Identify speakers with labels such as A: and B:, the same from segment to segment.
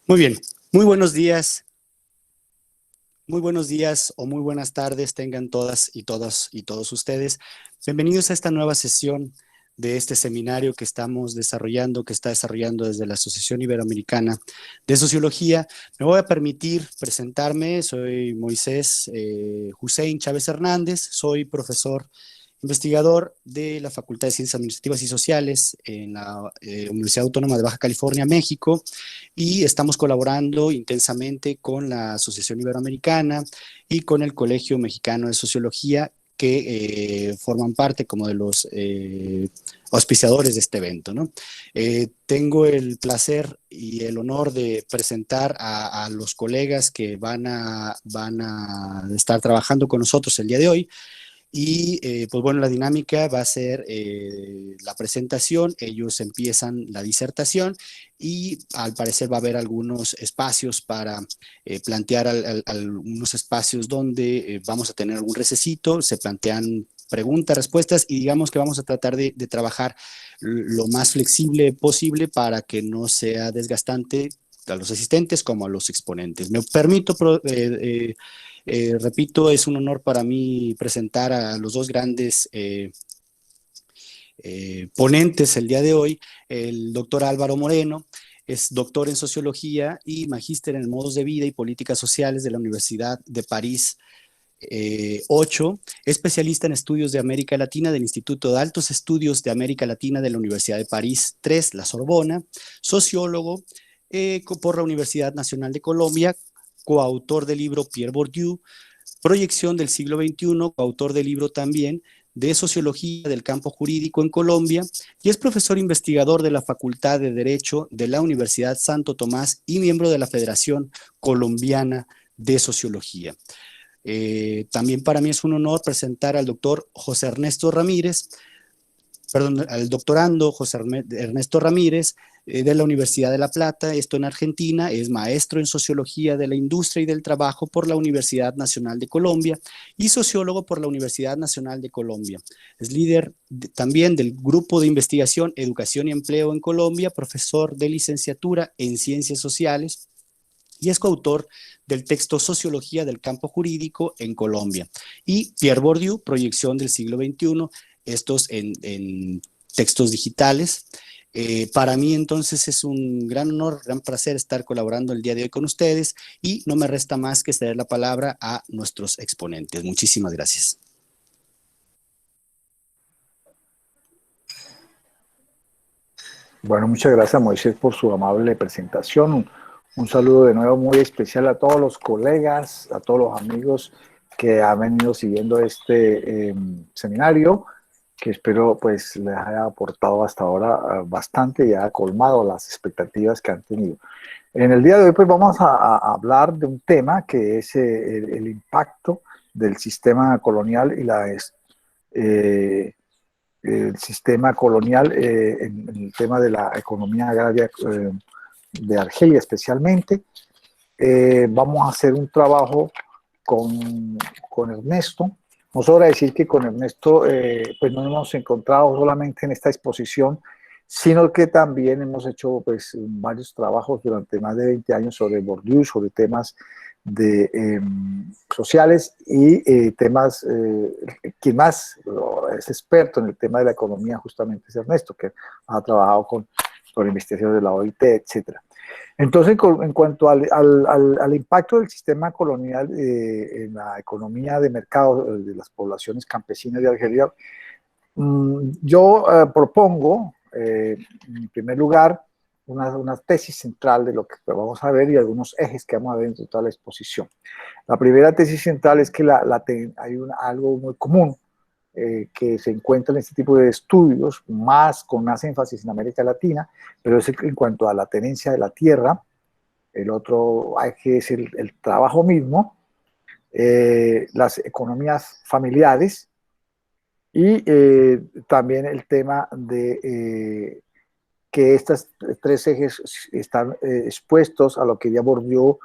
A: Muy bien, muy buenos días o muy buenas tardes tengan todas y todos ustedes. Bienvenidos a esta nueva sesión de este seminario que estamos desarrollando, que está desarrollando desde la Asociación Iberoamericana de Sociología. Me voy a permitir presentarme, soy Moisés Hussein Chávez Hernández, soy profesor investigador de la Facultad de Ciencias Administrativas y Sociales en la Universidad Autónoma de Baja California, México, y estamos colaborando intensamente con la Asociación Iberoamericana y con el Colegio Mexicano de Sociología, que forman parte como de los auspiciadores de este evento, ¿no? Tengo el placer y el honor de presentar a los colegas que van a estar trabajando con nosotros el día de hoy. Y pues bueno, la dinámica va a ser la presentación, ellos empiezan la disertación y al parecer va a haber algunos espacios para plantear algunos espacios donde vamos a tener algún recesito, se plantean preguntas, respuestas y digamos que vamos a tratar de trabajar lo más flexible posible para que no sea desgastante a los asistentes como a los exponentes. Me permito repito, es un honor para mí presentar a los dos grandes ponentes el día de hoy, el doctor Álvaro Moreno. Es doctor en sociología y magíster en modos de vida y políticas sociales de la Universidad de París 8, especialista en estudios de América Latina del Instituto de Altos Estudios de América Latina de la Universidad de París 3, La Sorbona, sociólogo por la Universidad Nacional de Colombia, coautor del libro Pierre Bourdieu, Proyección del siglo XXI, coautor del libro también de Sociología del Campo Jurídico en Colombia, y es profesor investigador de la Facultad de Derecho de la Universidad Santo Tomás y miembro de la Federación Colombiana de Sociología. También para mí es un honor presentar al doctor José Ernesto Ramírez, perdón, al doctorando José Ernesto Ramírez de la Universidad de La Plata, esto en Argentina, es maestro en Sociología de la Industria y del Trabajo por la Universidad Nacional de Colombia y sociólogo por la Universidad Nacional de Colombia. Es líder también del Grupo de Investigación, Educación y Empleo en Colombia, profesor de licenciatura en Ciencias Sociales y es coautor del texto Sociología del Campo Jurídico en Colombia. Y Pierre Bourdieu, Proyección del siglo XXI, estos en textos digitales. Para mí entonces es un gran honor, gran placer estar colaborando el día de hoy con ustedes y no me resta más que ceder la palabra a nuestros exponentes. Muchísimas gracias.
B: Bueno, muchas gracias Moisés por su amable presentación. Un saludo de nuevo muy especial a todos los colegas, a todos los amigos que han venido siguiendo este seminario, que espero pues les haya aportado hasta ahora bastante y haya colmado las expectativas que han tenido. En el día de hoy pues vamos a hablar de un tema que es el impacto del sistema colonial y el sistema colonial en el tema de la economía agraria de Argelia especialmente. Vamos a hacer un trabajo con Ernesto. No sobra decir que con Ernesto pues no nos hemos encontrado solamente en esta exposición, sino que también hemos hecho pues varios trabajos durante más de 20 años sobre Bourdieu, sobre temas sociales y temas, quien más es experto en el tema de la economía justamente es Ernesto, que ha trabajado con investigaciones de la OIT, etcétera. Entonces, en cuanto al impacto del sistema colonial en la economía de mercado de las poblaciones campesinas de Argelia, yo propongo, en primer lugar, una tesis central de lo que vamos a ver y algunos ejes que vamos a ver en toda la exposición. La primera tesis central es que hay algo muy común que se encuentra en este tipo de estudios, con más énfasis en América Latina, pero es en cuanto a la tenencia de la tierra. El otro eje es el trabajo mismo, las economías familiares y también el tema de que estos tres ejes están expuestos a lo que ya Bourdieu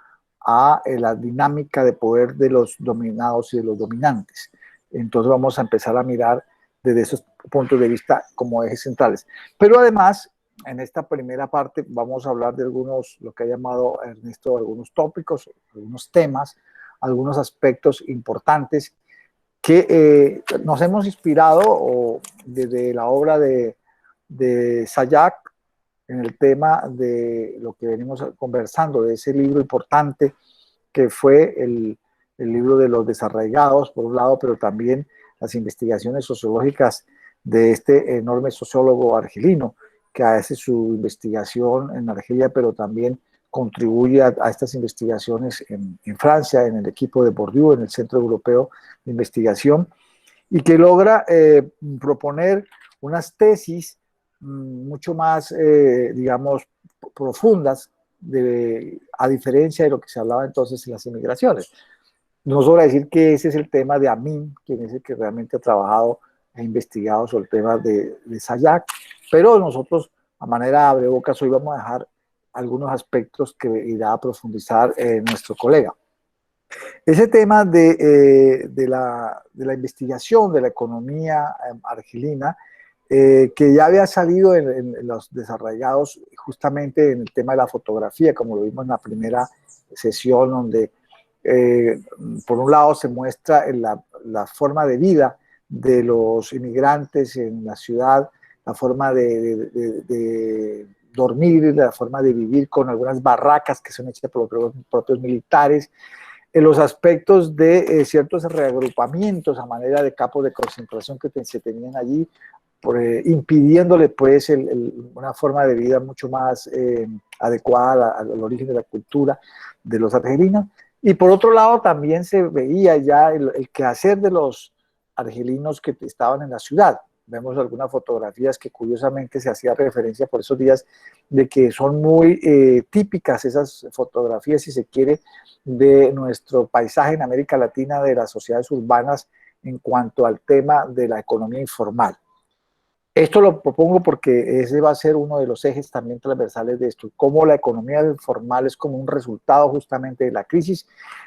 B: a la dinámica de poder de los dominados y de los dominantes. Entonces vamos a empezar a mirar desde esos puntos de vista como ejes centrales. Pero además en esta primera parte vamos a hablar de algunos, lo que ha llamado Ernesto, algunos tópicos, algunos temas, algunos aspectos importantes que nos hemos inspirado desde la obra de Sayak en el tema de lo que venimos conversando, de ese libro importante que fue el libro de los desarraigados, por un lado, pero también las investigaciones sociológicas de este enorme sociólogo argelino, que hace su investigación en Argelia, pero también contribuye a estas investigaciones en Francia, en el equipo de Bourdieu, en el Centro Europeo de Investigación, y que logra proponer unas tesis mucho más, digamos, profundas, a diferencia de lo que se hablaba entonces en las inmigraciones. No sobra decir que ese es el tema de Amin, quien es el que realmente ha trabajado e investigado sobre el tema de Sayak, pero nosotros, a manera de abrebocas, hoy vamos a dejar algunos aspectos que irá a profundizar nuestro colega. Ese tema de la investigación de la economía argelina, que ya había salido en los desarraigados justamente en el tema de la fotografía, como lo vimos en la primera sesión, donde por un lado se muestra la forma de vida de los inmigrantes en la ciudad, la forma de dormir, la forma de vivir con algunas barracas que son hechas por los propios militares, en los aspectos de ciertos reagrupamientos a manera de campos de concentración que se tenían allí, impidiéndole pues una forma de vida mucho más adecuada al origen de la cultura de los argelinos. Y por otro lado también se veía ya el quehacer de los argelinos que estaban en la ciudad. Vemos algunas fotografías que curiosamente se hacía referencia por esos días de que son muy típicas esas fotografías, si se quiere, de nuestro paisaje en América Latina, de las sociedades urbanas en cuanto al tema de la economía informal. Esto lo propongo porque ese va a ser uno de los ejes también transversales de esto, cómo la economía informal es como un resultado justamente de la crisis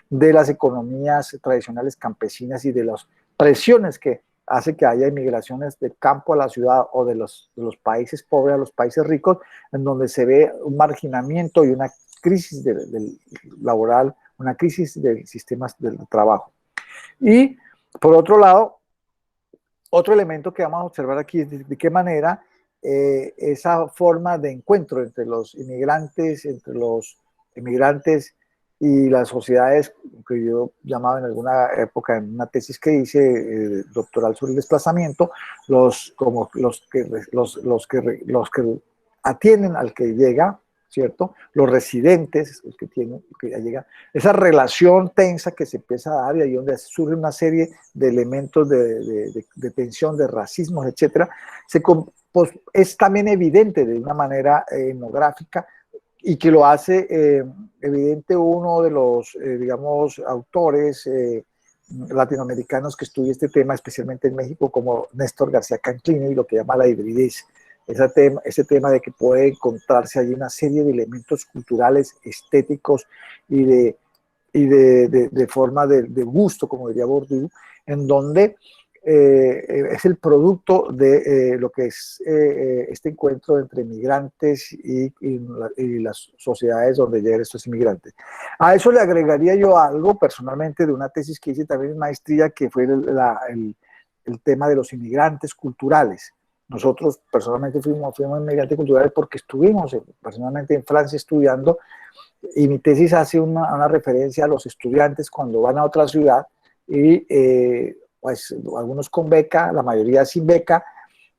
B: de las economías tradicionales campesinas y de las presiones que hace que haya inmigraciones del campo a la ciudad o de los países pobres a los países ricos, en donde se ve un marginamiento y una crisis laboral, una crisis de sistemas del trabajo. Y por otro lado, otro elemento que vamos a observar aquí es de qué manera esa forma de encuentro entre los inmigrantes y las sociedades, que yo llamaba en alguna época en una tesis que hice doctoral sobre el desplazamiento, los que atienden al que llega, ¿cierto? Los residentes, los que ya llegan, esa relación tensa que se empieza a dar y ahí donde surge una serie de elementos de tensión, de racismo, etcétera, pues, es también evidente de una manera etnográfica y que lo hace evidente uno de los, digamos, autores latinoamericanos que estudia este tema, especialmente en México, como Néstor García Canclini, y lo que llama la hibridez. Ese tema de que puede encontrarse allí una serie de elementos culturales, estéticos y de forma de gusto, como diría Bourdieu, en donde es el producto de lo que es este encuentro entre migrantes y las sociedades donde llegan estos inmigrantes. A eso le agregaría yo algo personalmente de una tesis que hice también en maestría, que fue el tema de los inmigrantes culturales. Nosotros personalmente fuimos inmigrantes culturales porque estuvimos personalmente en Francia estudiando, y mi tesis hace una referencia a los estudiantes cuando van a otra ciudad y pues algunos con beca, la mayoría sin beca,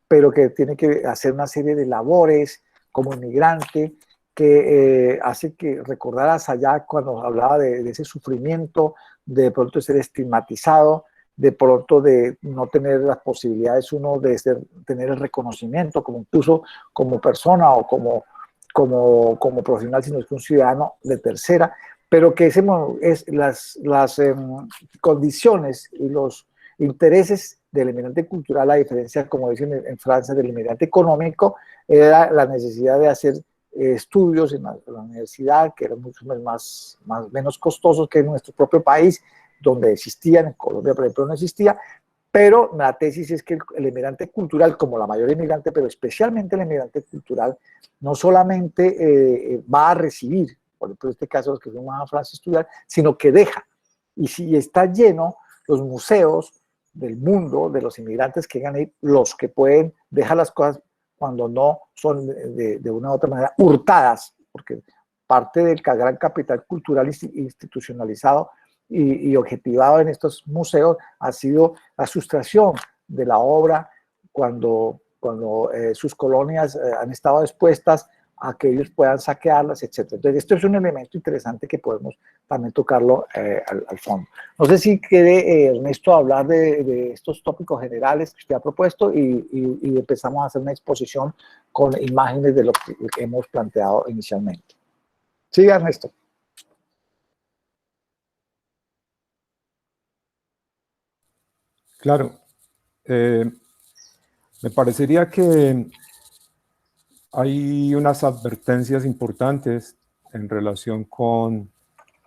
B: pero que tienen que hacer una serie de labores como inmigrante, que hace que recordar a Sayak cuando hablaba de ese sufrimiento, de pronto ser estigmatizado, de pronto de no tener las posibilidades uno de tener el reconocimiento como incluso como persona o como profesional, sino que un ciudadano de tercera, pero que las condiciones y los intereses del inmigrante cultural, a diferencia, como dicen en Francia, del inmigrante económico, era la necesidad de hacer estudios en la universidad, que eran mucho menos costosos que en nuestro propio país, donde existían, en Colombia, por ejemplo, no existía, Pero la tesis es que el emigrante cultural, como la mayoría inmigrante, pero especialmente el emigrante cultural, no solamente va a recibir, por ejemplo, en este caso los que fuimos a Francia a estudiar, sino que deja. Y si está lleno, los museos del mundo, de los inmigrantes que llegan ahí, los que pueden dejar las cosas cuando no son de una u otra manera hurtadas, porque parte del gran capital cultural institucionalizado y objetivado en estos museos ha sido la sustracción de la obra cuando sus colonias han estado expuestas a que ellos puedan saquearlas, etc. Entonces, esto es un elemento interesante que podemos también tocarlo al fondo. No sé si quiere Ernesto hablar de estos tópicos generales que usted ha propuesto y empezamos a hacer una exposición con imágenes de lo que hemos planteado inicialmente. Sí, Ernesto.
C: Claro. Me parecería que hay unas advertencias importantes en relación con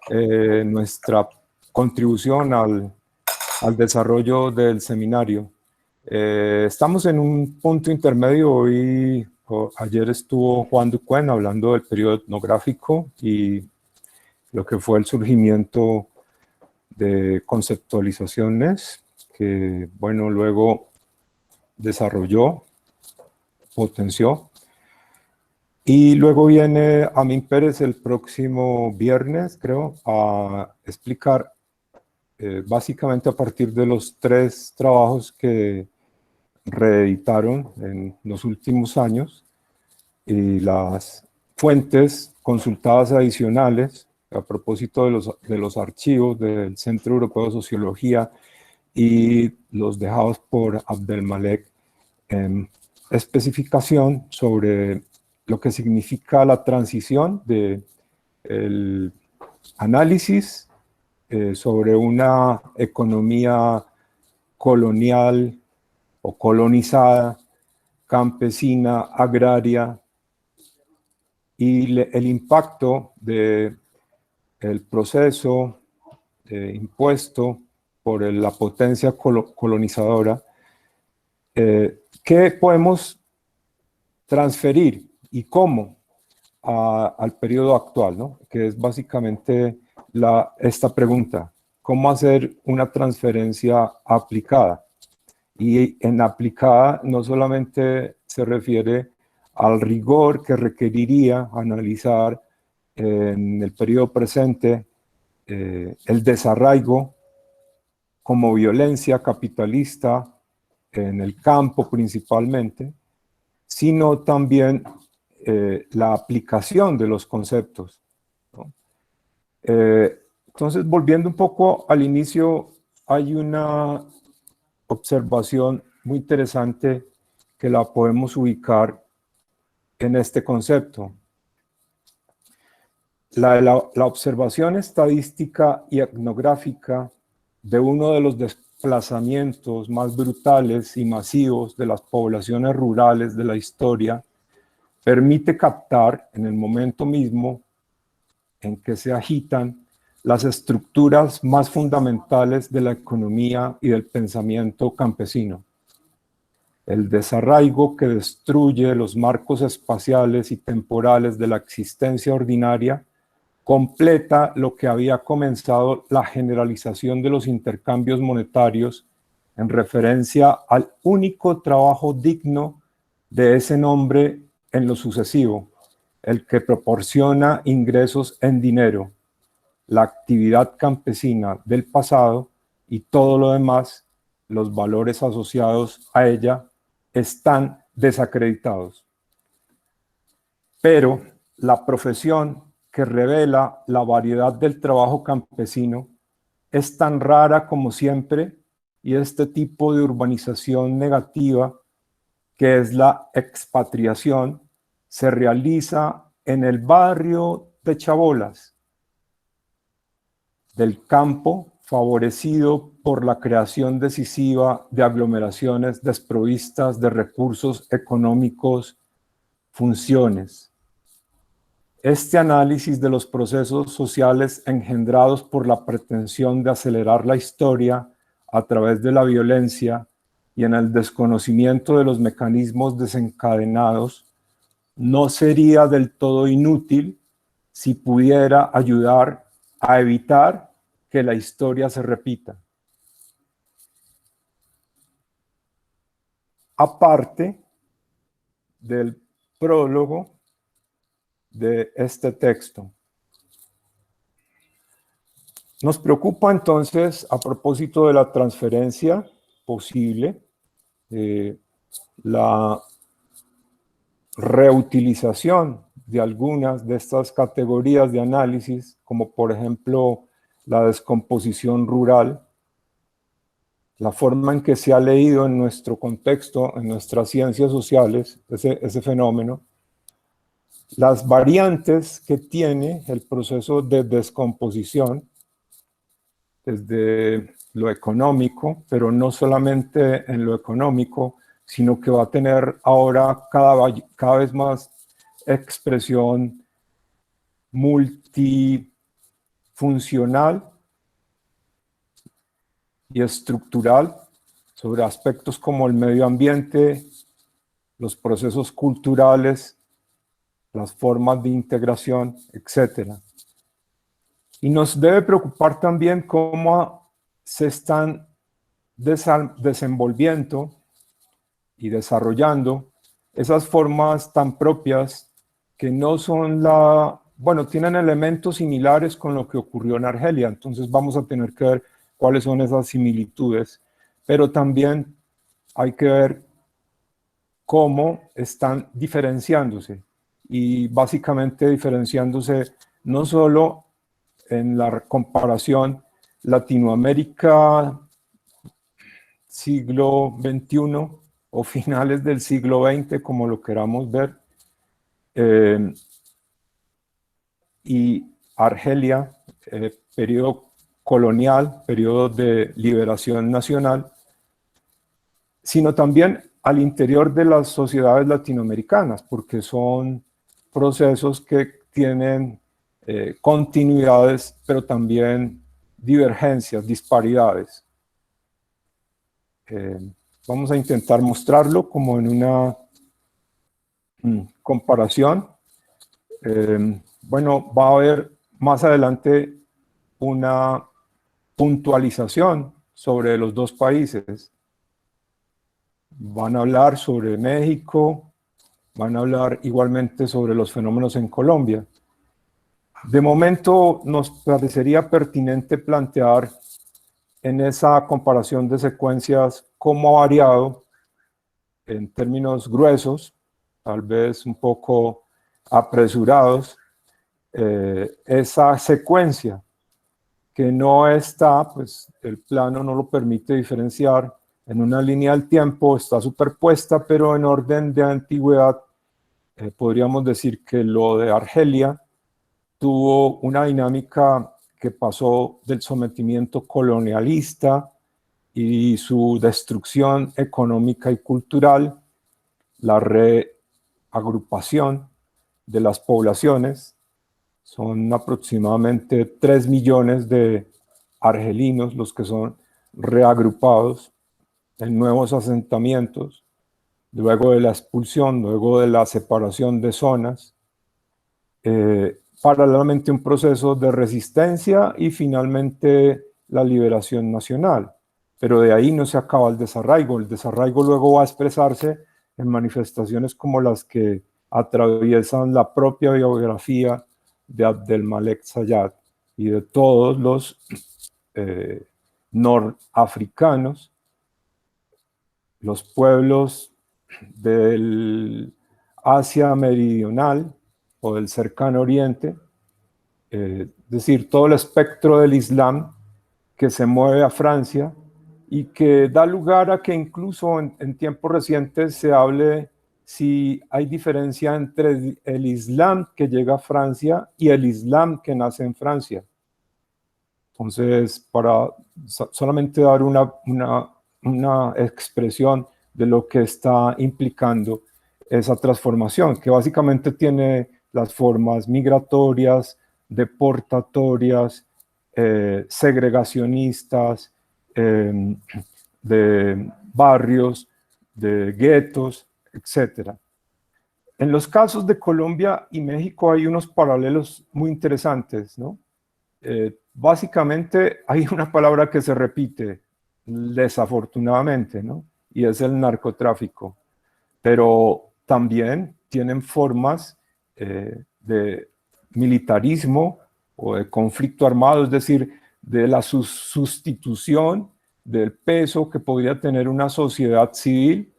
C: nuestra contribución al desarrollo del seminario. Estamos en un punto intermedio. Ayer estuvo Juan Ducuen hablando del periodo etnográfico y lo que fue el surgimiento de conceptualizaciones que, bueno, luego desarrolló, potenció. Y luego viene Amin Pérez el próximo viernes, creo, a explicar básicamente a partir de los 3 trabajos que reeditaron en los últimos años y las fuentes consultadas adicionales a propósito de los archivos del Centro Europeo de Sociología y los dejados por Abdelmalek, especificación sobre lo que significa la transición del análisis sobre una economía colonial o colonizada, campesina, agraria, y el impacto del proceso impuesto por la potencia colonizadora, ¿qué podemos transferir y cómo al periodo actual, ¿no? Que es básicamente esta pregunta: ¿cómo hacer una transferencia aplicada? Y en aplicada no solamente se refiere al rigor que requeriría analizar en el periodo presente el desarraigo como violencia capitalista en el campo principalmente, sino también la aplicación de los conceptos, ¿no? Entonces, volviendo un poco al inicio, hay una observación muy interesante que la podemos ubicar en este concepto. La observación estadística y etnográfica de uno de los desplazamientos más brutales y masivos de las poblaciones rurales de la historia permite captar en el momento mismo en que se agitan las estructuras más fundamentales de la economía y del pensamiento campesino. El desarraigo que destruye los marcos espaciales y temporales de la existencia ordinaria completa lo que había comenzado la generalización de los intercambios monetarios en referencia al único trabajo digno de ese nombre en lo sucesivo, el que proporciona ingresos en dinero. La actividad campesina del pasado y todo lo demás, los valores asociados a ella, están desacreditados. Pero la profesión que revela la variedad del trabajo campesino es tan rara como siempre, y este tipo de urbanización negativa, que es la expatriación, se realiza en el barrio de Chabolas, del campo favorecido por la creación decisiva de aglomeraciones desprovistas de recursos económicos, funciones. Este análisis de los procesos sociales engendrados por la pretensión de acelerar la historia a través de la violencia y en el desconocimiento de los mecanismos desencadenados, no sería del todo inútil si pudiera ayudar a evitar que la historia se repita. Aparte del prólogo de este texto. Nos preocupa entonces, a propósito de la transferencia posible, la reutilización de algunas de estas categorías de análisis, como por ejemplo la descomposición rural, la forma en que se ha leído en nuestro contexto, en nuestras ciencias sociales, ese fenómeno, las variantes que tiene el proceso de descomposición desde lo económico, pero no solamente en lo económico, sino que va a tener ahora cada vez más expresión multifuncional y estructural sobre aspectos como el medio ambiente, los procesos culturales, las formas de integración, etc. Y nos debe preocupar también cómo se están desenvolviendo y desarrollando esas formas tan propias que no son tienen elementos similares con lo que ocurrió en Argelia. Entonces vamos a tener que ver cuáles son esas similitudes, pero también hay que ver cómo están diferenciándose, y básicamente diferenciándose no solo en la comparación Latinoamérica siglo XXI o finales del siglo XX, como lo queramos ver, y Argelia, periodo colonial, periodo de liberación nacional, sino también al interior de las sociedades latinoamericanas, porque son procesos que tienen continuidades, pero también divergencias, disparidades. Vamos a intentar mostrarlo como en una comparación. Va a haber más adelante una puntualización sobre los dos países. Van a hablar sobre México, van a hablar igualmente sobre los fenómenos en Colombia. De momento nos parecería pertinente plantear en esa comparación de secuencias cómo ha variado en términos gruesos, tal vez un poco apresurados, esa secuencia que no está, pues el plano no lo permite diferenciar en una línea del tiempo, está superpuesta, pero en orden de antigüedad. Podríamos decir que lo de Argelia tuvo una dinámica que pasó del sometimiento colonialista y su destrucción económica y cultural, la reagrupación de las poblaciones. Son aproximadamente 3 millones de argelinos los que son reagrupados en nuevos asentamientos, luego de la expulsión, luego de la separación de zonas, paralelamente un proceso de resistencia y finalmente la liberación nacional. Pero de ahí no se acaba el desarraigo luego va a expresarse en manifestaciones como las que atraviesan la propia biografía de Abdelmalek Zayat y de todos los norafricanos, los pueblos del Asia Meridional o del Cercano Oriente, es decir, todo el espectro del Islam que se mueve a Francia y que da lugar a que incluso en tiempos recientes se hable si hay diferencia entre el Islam que llega a Francia y el Islam que nace en Francia. Entonces, para solamente dar una expresión de lo que está implicando esa transformación, que básicamente tiene las formas migratorias, deportatorias, segregacionistas, de barrios, de guetos, etc. En los casos de Colombia y México hay unos paralelos muy interesantes, ¿no? Básicamente hay una palabra que se repite, desafortunadamente, ¿no? Y es el narcotráfico. Pero también tienen formas de militarismo o de conflicto armado, es decir, de la sustitución del peso que podría tener una sociedad civil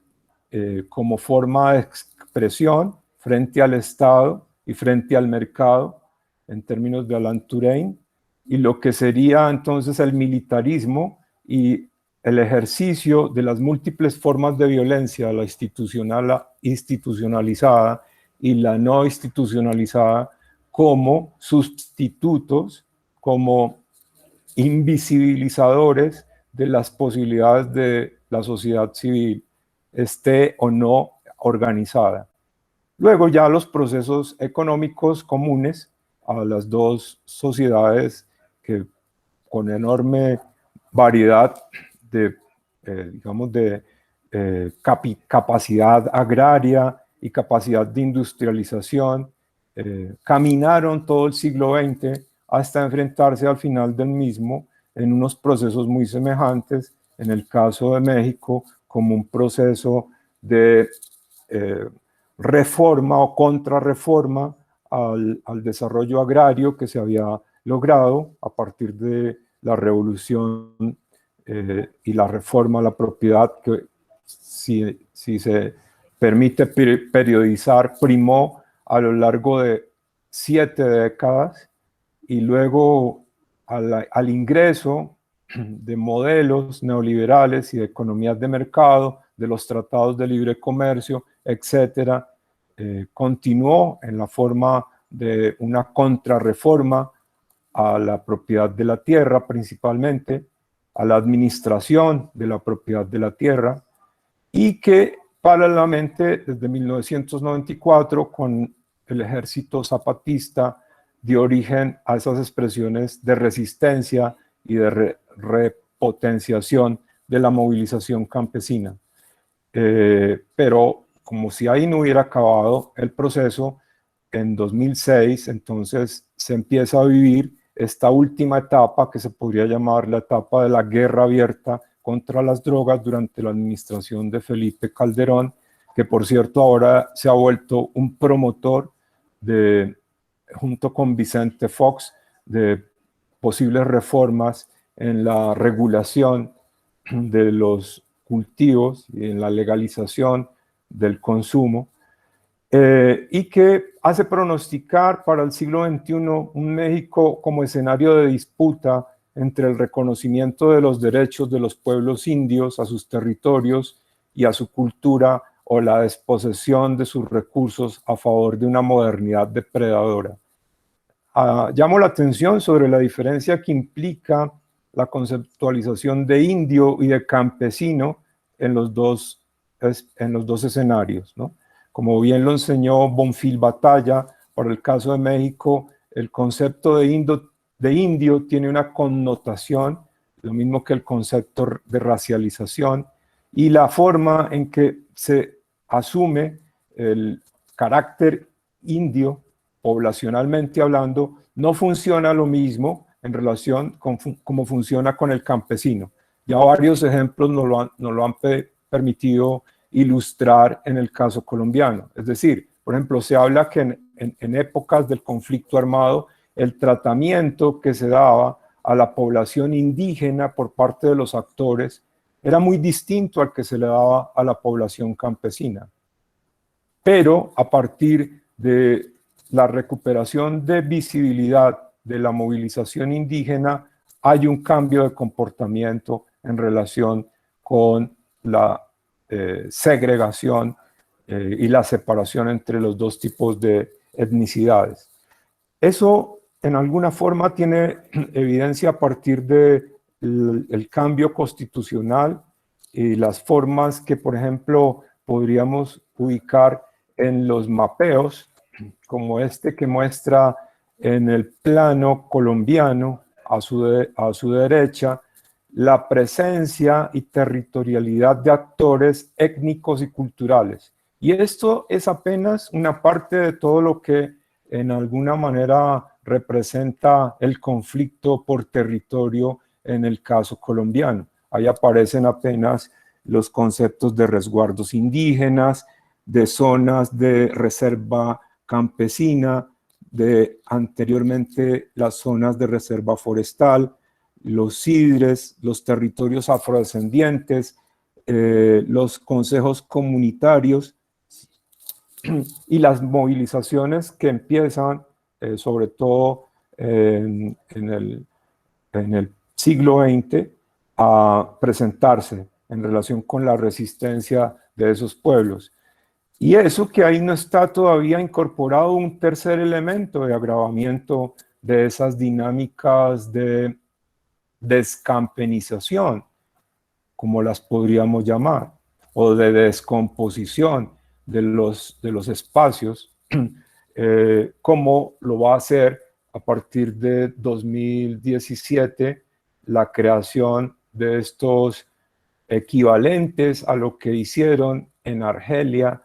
C: como forma de expresión frente al Estado y frente al mercado, en términos de Alan Turing, y lo que sería entonces el militarismo y el ejercicio de las múltiples formas de violencia, la institucionalizada y la no institucionalizada, como sustitutos, como invisibilizadores de las posibilidades de la sociedad civil, esté o no organizada. Luego ya los procesos económicos comunes a las dos sociedades que con enorme variedad de, digamos, de capacidad agraria y capacidad de industrialización, caminaron todo el siglo XX hasta enfrentarse al final del mismo en unos procesos muy semejantes, en el caso de México, como un proceso de reforma o contrarreforma al desarrollo agrario que se había logrado a partir de la revolución y la reforma a la propiedad que, si se permite periodizar, primó a lo largo de 7 décadas, y luego al ingreso de modelos neoliberales y de economías de mercado, de los tratados de libre comercio, etcétera, continuó en la forma de una contrarreforma a la propiedad de la tierra, principalmente a la administración de la propiedad de la tierra, y que paralelamente desde 1994 con el ejército zapatista dio origen a esas expresiones de resistencia y de repotenciación de la movilización campesina. Pero como si ahí no hubiera acabado el proceso, en 2006 entonces se empieza a vivir esta última etapa que se podría llamar la etapa de la guerra abierta contra las drogas durante la administración de Felipe Calderón, que por cierto ahora se ha vuelto un promotor de, junto con Vicente Fox, de posibles reformas en la regulación de los cultivos y en la legalización del consumo, y que hace pronosticar para el siglo XXI un México como escenario de disputa entre el reconocimiento de los derechos de los pueblos indios a sus territorios y a su cultura, o la desposesión de sus recursos a favor de una modernidad depredadora. Llamo la atención sobre la diferencia que implica la conceptualización de indio y de campesino en los dos escenarios, ¿no? Como bien lo enseñó Bonfil Batalla, para el caso de México, el concepto de indio tiene una connotación, lo mismo que el concepto de racialización, y la forma en que se asume el carácter indio, poblacionalmente hablando, no funciona lo mismo en relación con cómo funciona con el campesino. Ya varios ejemplos nos lo han permitido ilustrar en el caso colombiano. Es decir, por ejemplo, se habla que en épocas del conflicto armado, el tratamiento que se daba a la población indígena por parte de los actores era muy distinto al que se le daba a la población campesina. Pero a partir de la recuperación de visibilidad de la movilización indígena, hay un cambio de comportamiento en relación con la segregación y la separación entre los dos tipos de etnicidades. Eso en alguna forma tiene evidencia a partir del cambio constitucional y las formas que, por ejemplo, podríamos ubicar en los mapeos, como este que muestra en el plano colombiano a su derecha la presencia y territorialidad de actores étnicos y culturales. Y esto es apenas una parte de todo lo que en alguna manera representa el conflicto por territorio en el caso colombiano. Ahí aparecen apenas los conceptos de resguardos indígenas, de zonas de reserva campesina, de anteriormente las zonas de reserva forestal, los CIDRES, los territorios afrodescendientes, los consejos comunitarios y las movilizaciones que empiezan, sobre todo en el siglo XX, a presentarse en relación con la resistencia de esos pueblos. Y eso que ahí no está todavía incorporado un tercer elemento de agravamiento de esas dinámicas de descampenización, como las podríamos llamar, o de descomposición de los espacios, como lo va a hacer a partir de 2017 la creación de estos equivalentes a lo que hicieron en Argelia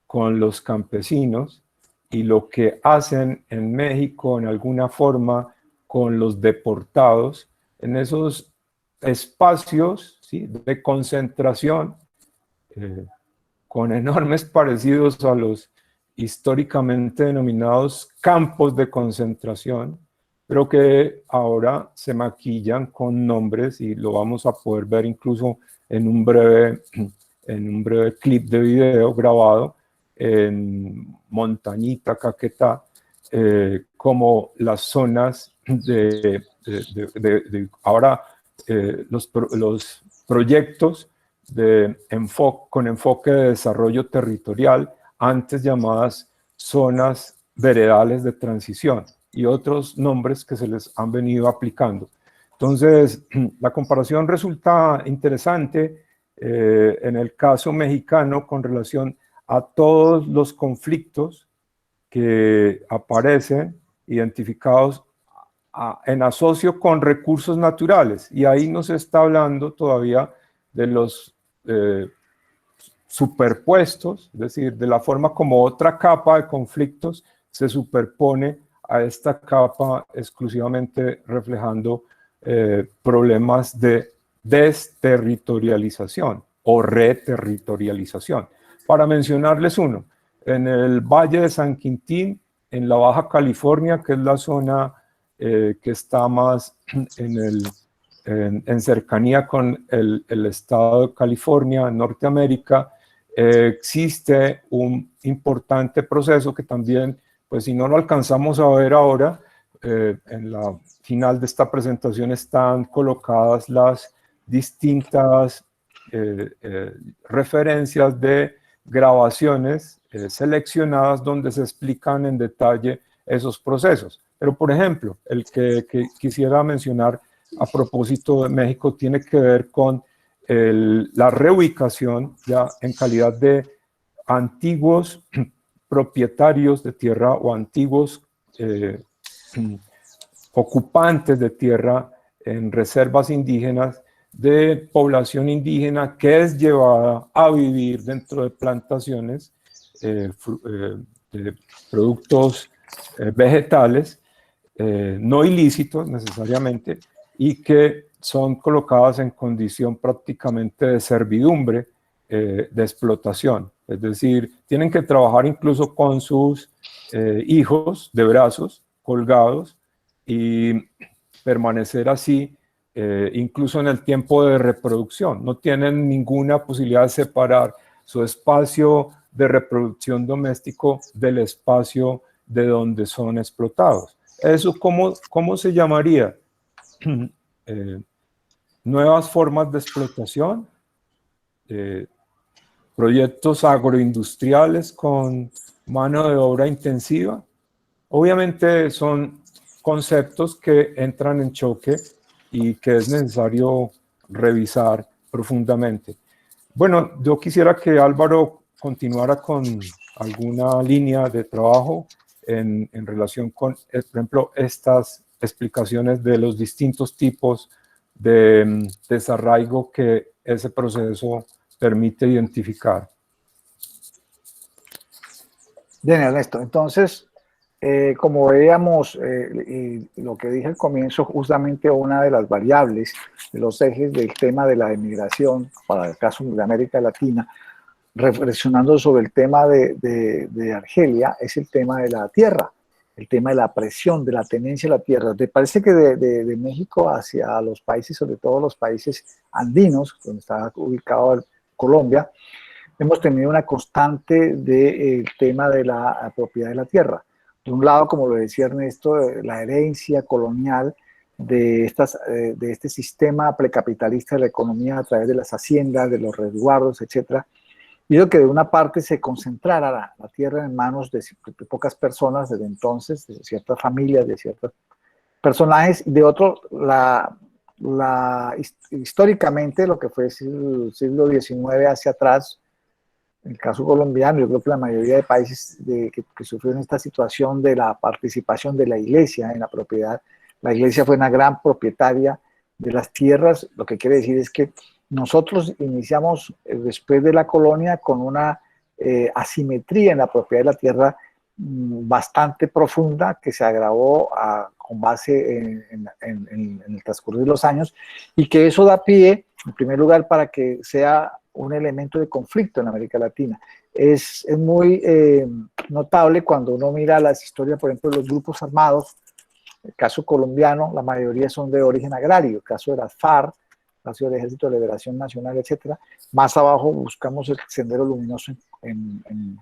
C: con los campesinos y lo que hacen en México en alguna forma con los deportados, en esos espacios, ¿sí?, de concentración con enormes parecidos a los históricamente denominados campos de concentración, pero que ahora se maquillan con nombres, y lo vamos a poder ver incluso en un breve clip de video grabado en Montañita, Caquetá, como las zonas ahora los proyectos con enfoque de desarrollo territorial, antes llamadas zonas veredales de transición, y otros nombres que se les han venido aplicando. Entonces, la comparación resulta interesante en el caso mexicano con relación a todos los conflictos que aparecen identificados en asocio con recursos naturales, y ahí no se está hablando todavía de los superpuestos, es decir, de la forma como otra capa de conflictos se superpone a esta capa exclusivamente reflejando problemas de desterritorialización o reterritorialización. Para mencionarles uno, en el Valle de San Quintín, en la Baja California, que es la zona que está más en cercanía con el estado de California, en Norteamérica, existe un importante proceso que también, pues si no lo alcanzamos a ver ahora, en la final de esta presentación están colocadas las distintas referencias de grabaciones seleccionadas donde se explican en detalle esos procesos. Pero, por ejemplo, el que quisiera mencionar a propósito de México tiene que ver con la reubicación ya en calidad de antiguos propietarios de tierra o antiguos ocupantes de tierra en reservas indígenas, de población indígena que es llevada a vivir dentro de plantaciones de productos vegetales no ilícitos necesariamente, y que son colocadas en condición prácticamente de servidumbre, de explotación. Es decir, tienen que trabajar incluso con sus hijos de brazos colgados y permanecer así incluso en el tiempo de reproducción. No tienen ninguna posibilidad de separar su espacio de reproducción doméstico del espacio de donde son explotados. ¿Eso cómo se llamaría? Nuevas formas de explotación, proyectos agroindustriales con mano de obra intensiva. Obviamente son conceptos que entran en choque y que es necesario revisar profundamente. Bueno, yo quisiera que Álvaro continuara con alguna línea de trabajo en relación con, por ejemplo, estas explicaciones de los distintos tipos de desarraigo que ese proceso permite identificar.
B: Bien, Ernesto, entonces, como veíamos, y lo que dije al comienzo, justamente una de las variables, de los ejes del tema de la emigración, para el caso de América Latina, reflexionando sobre el tema de Argelia, es el tema de la tierra, el tema de la presión, de la tenencia de la tierra. ¿Te parece que de México hacia los países, sobre todo los países andinos, donde está ubicado Colombia, hemos tenido una constante del tema de la propiedad de la tierra? De un lado, como lo decía Ernesto, la herencia colonial de este sistema precapitalista de la economía a través de las haciendas, de los resguardos, etcétera, hizo que de una parte se concentrara la tierra en manos de pocas personas desde entonces, de ciertas familias, de ciertos personajes, y de otro, históricamente, lo que fue el siglo XIX hacia atrás, en el caso colombiano, yo creo que la mayoría de países que sufrieron esta situación de la participación de la iglesia en la propiedad, la iglesia fue una gran propietaria de las tierras. Lo que quiere decir es que nosotros iniciamos después de la colonia con una asimetría en la propiedad de la tierra bastante profunda, que se agravó con base en el transcurso de los años, y que eso da pie, en primer lugar, para que sea un elemento de conflicto en América Latina. Es muy notable cuando uno mira las historias, por ejemplo, de los grupos armados. El caso colombiano, la mayoría son de origen agrario, el caso de las FARC, el caso del Ejército de Liberación Nacional, etcétera. Más abajo buscamos el Sendero Luminoso en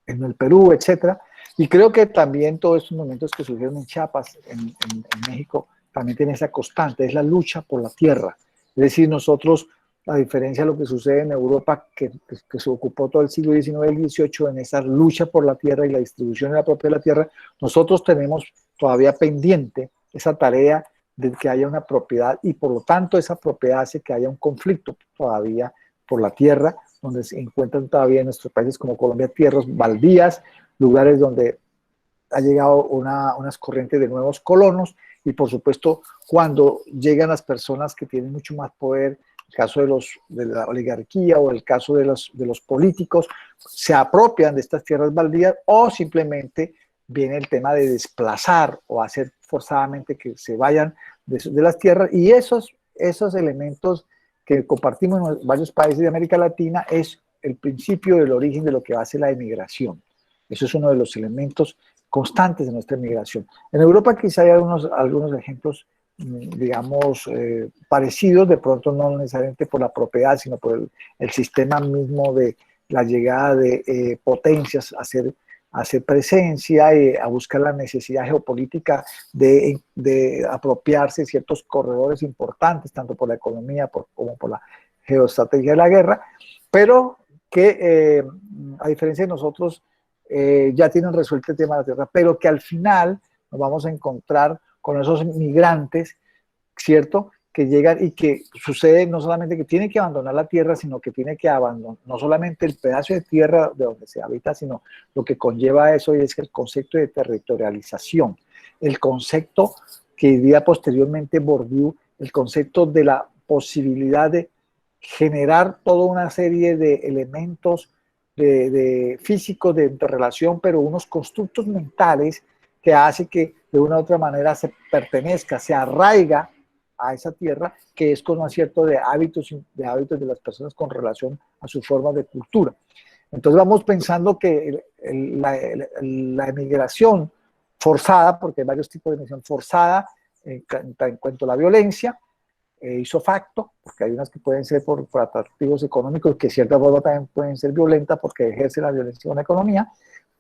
B: el Perú, etcétera. Y creo que también todos estos movimientos que surgieron en Chiapas, en México, también tienen esa constante, es la lucha por la tierra. Es decir, nosotros, a diferencia de lo que sucede en Europa, que se ocupó todo el siglo XIX y el XVIII en esa lucha por la tierra y la distribución de la propiedad de la tierra, nosotros tenemos todavía pendiente esa tarea de que haya una propiedad, y por lo tanto esa propiedad hace que haya un conflicto todavía por la tierra, donde se encuentran todavía en nuestros países como Colombia tierras baldías, lugares donde ha llegado unas corrientes de nuevos colonos, y por supuesto cuando llegan las personas que tienen mucho más poder, el caso de la oligarquía o el caso de los políticos, se apropian de estas tierras baldías, o simplemente viene el tema de desplazar o hacer forzadamente que se vayan de las tierras, y esos elementos que compartimos en varios países de América Latina es el principio del origen de lo que va a ser la emigración. Eso es uno de los elementos constantes de nuestra emigración. En Europa quizá hay algunos ejemplos, digamos, parecidos, de pronto no necesariamente por la propiedad, sino por el sistema mismo de la llegada de potencias a hacer presencia, a buscar la necesidad geopolítica de apropiarse de ciertos corredores importantes, tanto por la economía como por la geoestrategia de la guerra, pero que a diferencia de nosotros ya tienen resuelto el tema de la tierra, pero que al final nos vamos a encontrar con esos migrantes, ¿cierto?, que llegan y que sucede no solamente que tiene que abandonar la tierra, sino que tiene que abandonar no solamente el pedazo de tierra de donde se habita, sino lo que conlleva eso, y es el concepto de territorialización, el concepto que diría posteriormente Bourdieu, el concepto de la posibilidad de generar toda una serie de elementos de físicos de interrelación, pero unos constructos mentales que hace que de una u otra manera se pertenezca, se arraiga a esa tierra, que es con un acierto de hábitos de las personas con relación a sus formas de cultura. Entonces vamos pensando que la emigración forzada, porque hay varios tipos de emigración forzada en cuanto a la violencia, hizo facto, porque hay unas que pueden ser por atractivos económicos, que de cierta forma también pueden ser violentas porque ejerce la violencia en la economía,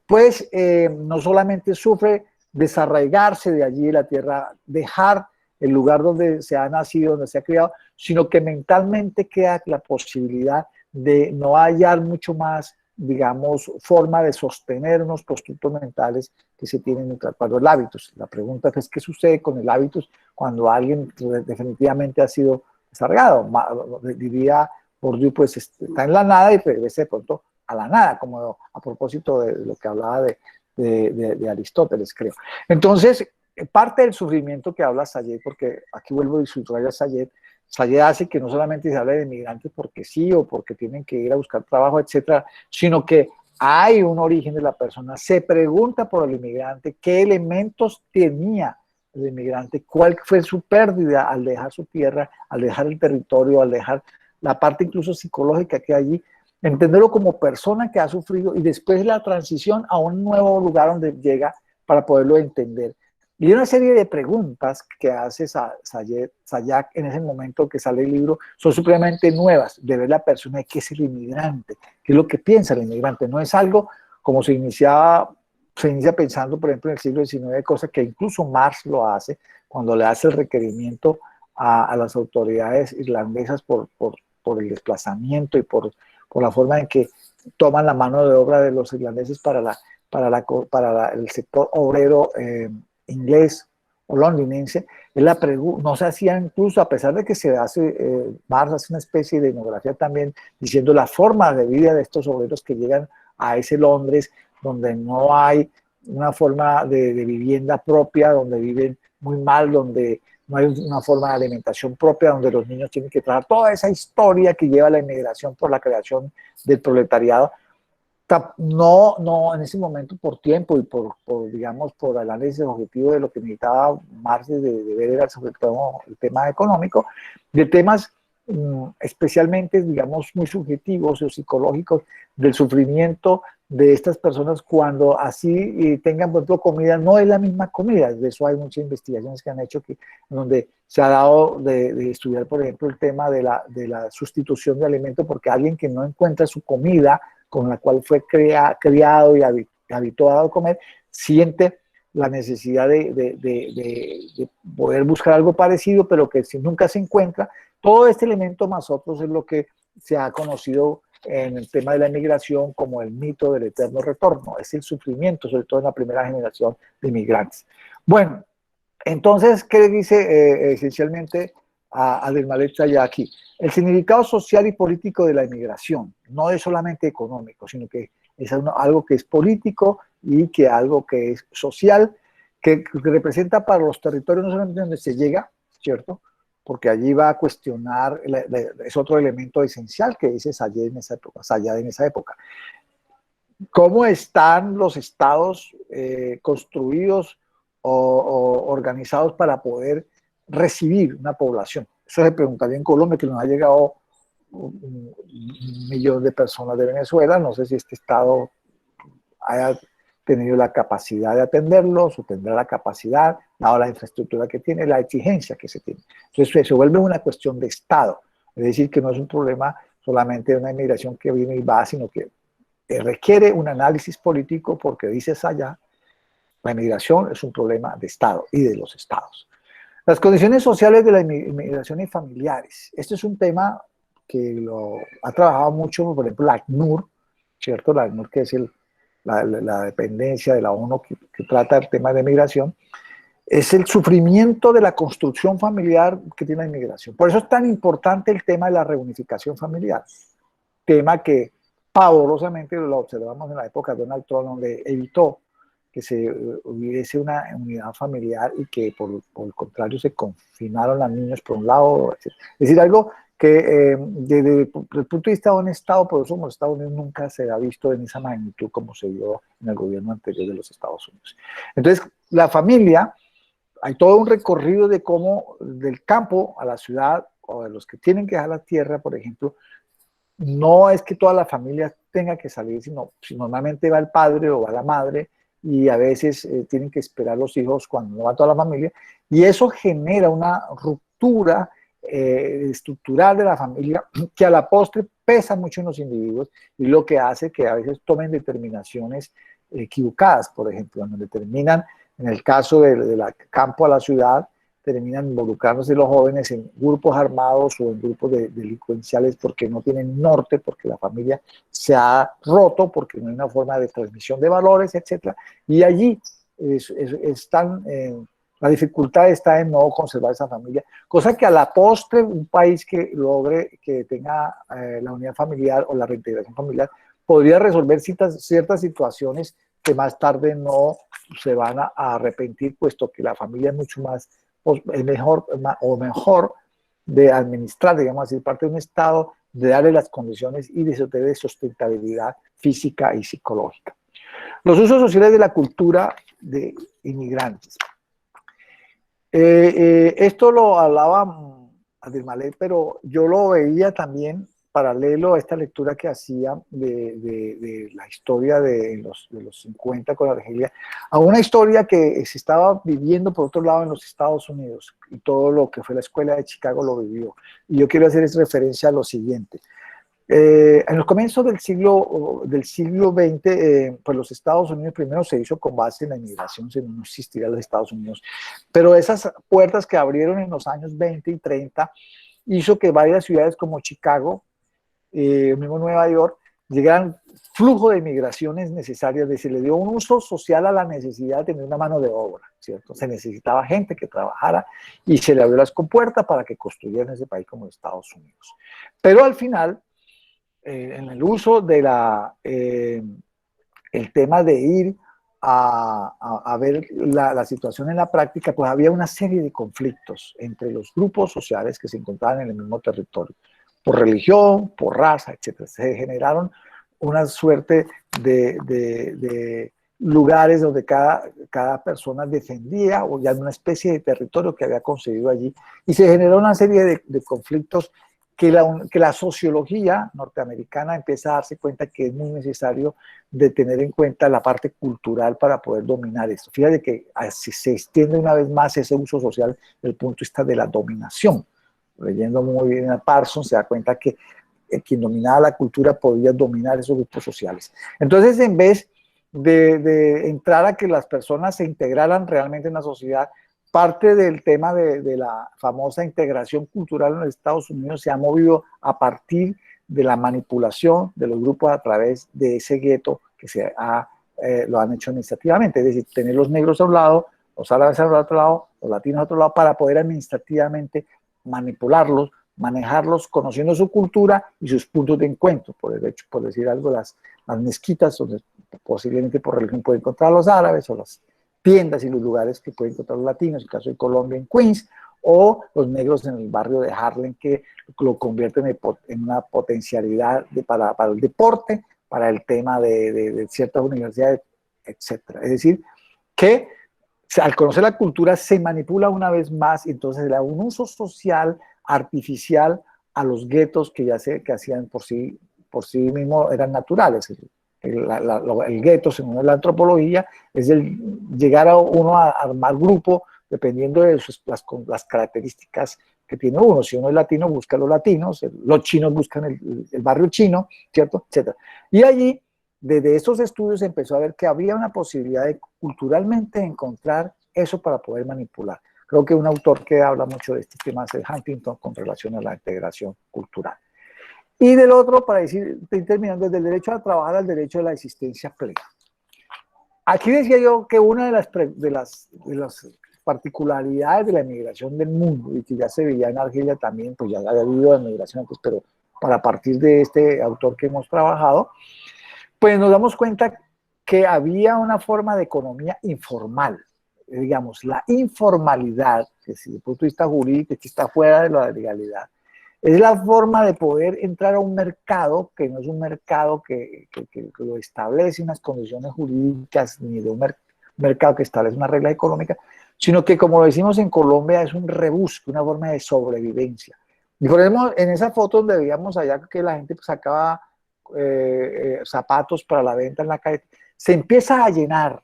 B: pues no solamente sufre desarraigarse de allí de la tierra, dejar el lugar donde se ha nacido, donde se ha criado, sino que mentalmente queda la posibilidad de no hallar mucho más, digamos, forma de sostener unos constructos mentales que se tienen cuando el hábitus. La pregunta es, ¿qué sucede con el hábitus cuando alguien definitivamente ha sido desarraigado? Diría Bourdieu, pues está en la nada y regresa de pronto a la nada, como a propósito de lo que hablaba de Aristóteles, creo. Entonces, parte del sufrimiento que habla Sayed, porque aquí vuelvo y subrayo a Sayed, Sayed hace que no solamente se hable de inmigrantes porque sí o porque tienen que ir a buscar trabajo, etcétera, sino que hay un origen de la persona, se pregunta por el inmigrante, qué elementos tenía el inmigrante, cuál fue su pérdida al dejar su tierra, al dejar el territorio, al dejar la parte incluso psicológica que hay allí, entenderlo como persona que ha sufrido y después la transición a un nuevo lugar donde llega para poderlo entender. Y hay una serie de preguntas que hace Sayak en ese momento que sale el libro, son supremamente nuevas, de ver la persona de qué es el inmigrante, qué es lo que piensa el inmigrante. No es algo como se inicia pensando, por ejemplo, en el siglo XIX, cosa que incluso Marx lo hace, cuando le hace el requerimiento a las autoridades irlandesas por el desplazamiento y por la forma en que toman la mano de obra de los irlandeses para el sector obrero inglés o londinense. No se hacía incluso, a pesar de que se hace, Marx hace una especie de etnografía también diciendo la forma de vida de estos obreros que llegan a ese Londres donde no hay una forma de vivienda propia, donde viven muy mal, donde no hay una forma de alimentación propia, donde los niños tienen que trabajar, toda esa historia que lleva la inmigración por la creación del proletariado. No en ese momento por tiempo y digamos, por el análisis objetivo de lo que necesitaba Marx de ver era sobre todo el tema económico, de temas especialmente, digamos, muy subjetivos o psicológicos del sufrimiento de estas personas cuando así tengan, por ejemplo, comida, no es la misma comida. De eso hay muchas investigaciones que han hecho donde se ha dado de estudiar, por ejemplo, el tema de la sustitución de alimentos, porque alguien que no encuentra su comida con la cual fue criado y habituado a comer, siente la necesidad de poder buscar algo parecido, pero que si nunca se encuentra, todo este elemento más otros es lo que se ha conocido en el tema de la inmigración como el mito del eterno retorno, es el sufrimiento, sobre todo en la primera generación de inmigrantes. Bueno, entonces, ¿qué le dice esencialmente a Abdelmalek Sayed aquí? El significado social y político de la inmigración no es solamente económico, sino que es algo que es político y que algo que es social, que representa para los territorios no solamente donde se llega, ¿cierto? Porque allí va a cuestionar, es otro elemento esencial que dice Sayed en esa época. ¿Cómo están los estados construidos o organizados para poder recibir una población? Eso se preguntaría en Colombia, que nos ha llegado 1.000.000 de personas de Venezuela. No sé si este estado haya tenido la capacidad de atenderlos o tendrá la capacidad, dado la infraestructura que tiene, la exigencia que se tiene. Entonces se vuelve una cuestión de estado, es decir, que no es un problema solamente de una inmigración que viene y va, sino que requiere un análisis político, porque dice Sayed, la inmigración es un problema de estado y de los estados. Las condiciones sociales de la inmigración y familiares. Este es un tema que lo ha trabajado mucho, por ejemplo, la ACNUR, ¿cierto? La ACNUR, que es la dependencia de la ONU que trata el tema de migración, es el sufrimiento de la construcción familiar que tiene la inmigración. Por eso es tan importante el tema de la reunificación familiar, tema que pavorosamente lo observamos en la época de Donald Trump, donde evitó que se hubiese una unidad familiar y que por el contrario se confinaron a niños por un lado. Es decir, algo que desde el punto de vista de un Estado, por eso los Estados Unidos nunca se ha visto en esa magnitud como se vio en el gobierno anterior de los Estados Unidos. Entonces, la familia, hay todo un recorrido de cómo del campo a la ciudad, o de los que tienen que dejar la tierra, por ejemplo, no es que toda la familia tenga que salir, sino si normalmente va el padre o va la madre, y a veces tienen que esperar los hijos cuando no va toda la familia, y eso genera una ruptura estructural de la familia que a la postre pesa mucho en los individuos y lo que hace que a veces tomen determinaciones equivocadas, por ejemplo, donde terminan, en el caso del campo a la ciudad, terminan involucrándose los jóvenes en grupos armados o en grupos delincuenciales porque no tienen norte, porque la familia se ha roto, porque no hay una forma de transmisión de valores, etc. Y allí la dificultad está en no conservar esa familia, cosa que a la postre un país que logre que tenga la unidad familiar o la reintegración familiar podría resolver ciertas situaciones que más tarde no se van a arrepentir, puesto que la familia es mucho más, es mejor de administrar, digamos así, parte de un Estado, de darle las condiciones y de sustentabilidad física y psicológica. Los usos sociales de la cultura de inmigrantes. Esto lo hablaba Abdelmalek, pero yo lo veía también paralelo a esta lectura que hacía de la historia de los 50 con Argelia, a una historia que se estaba viviendo por otro lado en los Estados Unidos, y todo lo que fue la escuela de Chicago lo vivió. Y yo quiero hacer referencia a lo siguiente. En los comienzos del siglo XX, pues los Estados Unidos primero se hizo con base en la inmigración, si no existiría los Estados Unidos, pero esas puertas que abrieron en los años 20 y 30 hizo que varias ciudades como Chicago, mismo Nueva York, llegaran flujo de migraciones necesarias, se le dio un uso social a la necesidad de tener una mano de obra, ¿cierto? Se necesitaba gente que trabajara y se le abrió las compuertas para que construyeran ese país como Estados Unidos. Pero al final, en el uso de el tema de ir a ver la situación en la práctica, pues había una serie de conflictos entre los grupos sociales que se encontraban en el mismo territorio, por religión, por raza, etc. Se generaron una suerte de lugares donde cada persona defendía o ya una especie de territorio que había conseguido allí, y se generó una serie de conflictos que la sociología norteamericana empieza a darse cuenta que es muy necesario de tener en cuenta la parte cultural para poder dominar esto. Fíjate que así se extiende una vez más ese uso social desde el punto de vista de la dominación. Leyendo muy bien a Parsons se da cuenta que quien dominaba la cultura podía dominar esos grupos sociales. Entonces, en vez de entrar a que las personas se integraran realmente en la sociedad, parte del tema de la famosa integración cultural en los Estados Unidos se ha movido a partir de la manipulación de los grupos a través de ese gueto que lo han hecho administrativamente, es decir, tener los negros a un lado, los árabes a otro lado, los latinos a otro lado, para poder administrativamente manipularlos, manejarlos, conociendo su cultura y sus puntos de encuentro. Por decir algo, las mezquitas, donde posiblemente por religión pueden encontrar a los árabes, o las tiendas y los lugares que pueden encontrar los latinos, en el caso de Colombia en Queens, o los negros en el barrio de Harlem, que lo convierten en una potencialidad para el deporte, para el tema de ciertas universidades, etc. Es decir, que al conocer la cultura se manipula una vez más, y entonces le da un uso social artificial a los guetos que que hacían por sí mismos, eran naturales. El gueto, según la antropología, es llegar a uno a armar grupo dependiendo de las características que tiene uno. Si uno es latino, busca a los latinos, los chinos buscan el barrio chino, ¿cierto? Etcétera. Y allí, desde estos estudios, se empezó a ver que había una posibilidad de culturalmente encontrar eso para poder manipular. Creo que un autor que habla mucho de estos temas es Huntington con relación a la integración cultural. Y del otro, para decir, terminando, desde el derecho a trabajar al derecho a la existencia plena. Aquí decía yo que una de las particularidades de la emigración del mundo, y que ya se veía en Argelia también, pues ya había habido emigración antes, pero para partir de este autor que hemos trabajado, pues nos damos cuenta que había una forma de economía informal. Digamos, la informalidad, que desde el punto de vista jurídico, que está fuera de la legalidad, es la forma de poder entrar a un mercado que no es un mercado que lo establece unas condiciones jurídicas, ni de un mercado que establece una regla económica, sino que, como lo decimos en Colombia, es un rebusque, una forma de sobrevivencia. Y por ejemplo, en esa foto donde veíamos allá que la gente sacaba zapatos para la venta en la calle, se empieza a llenar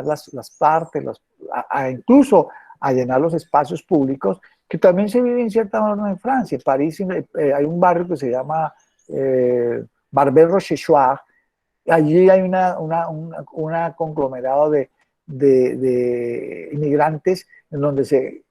B: las partes, incluso a llenar los espacios públicos, que también se vive en cierta forma en Francia. En París hay un barrio que se llama Barbès-Rochechouart. Allí hay una conglomerado de inmigrantes, en donde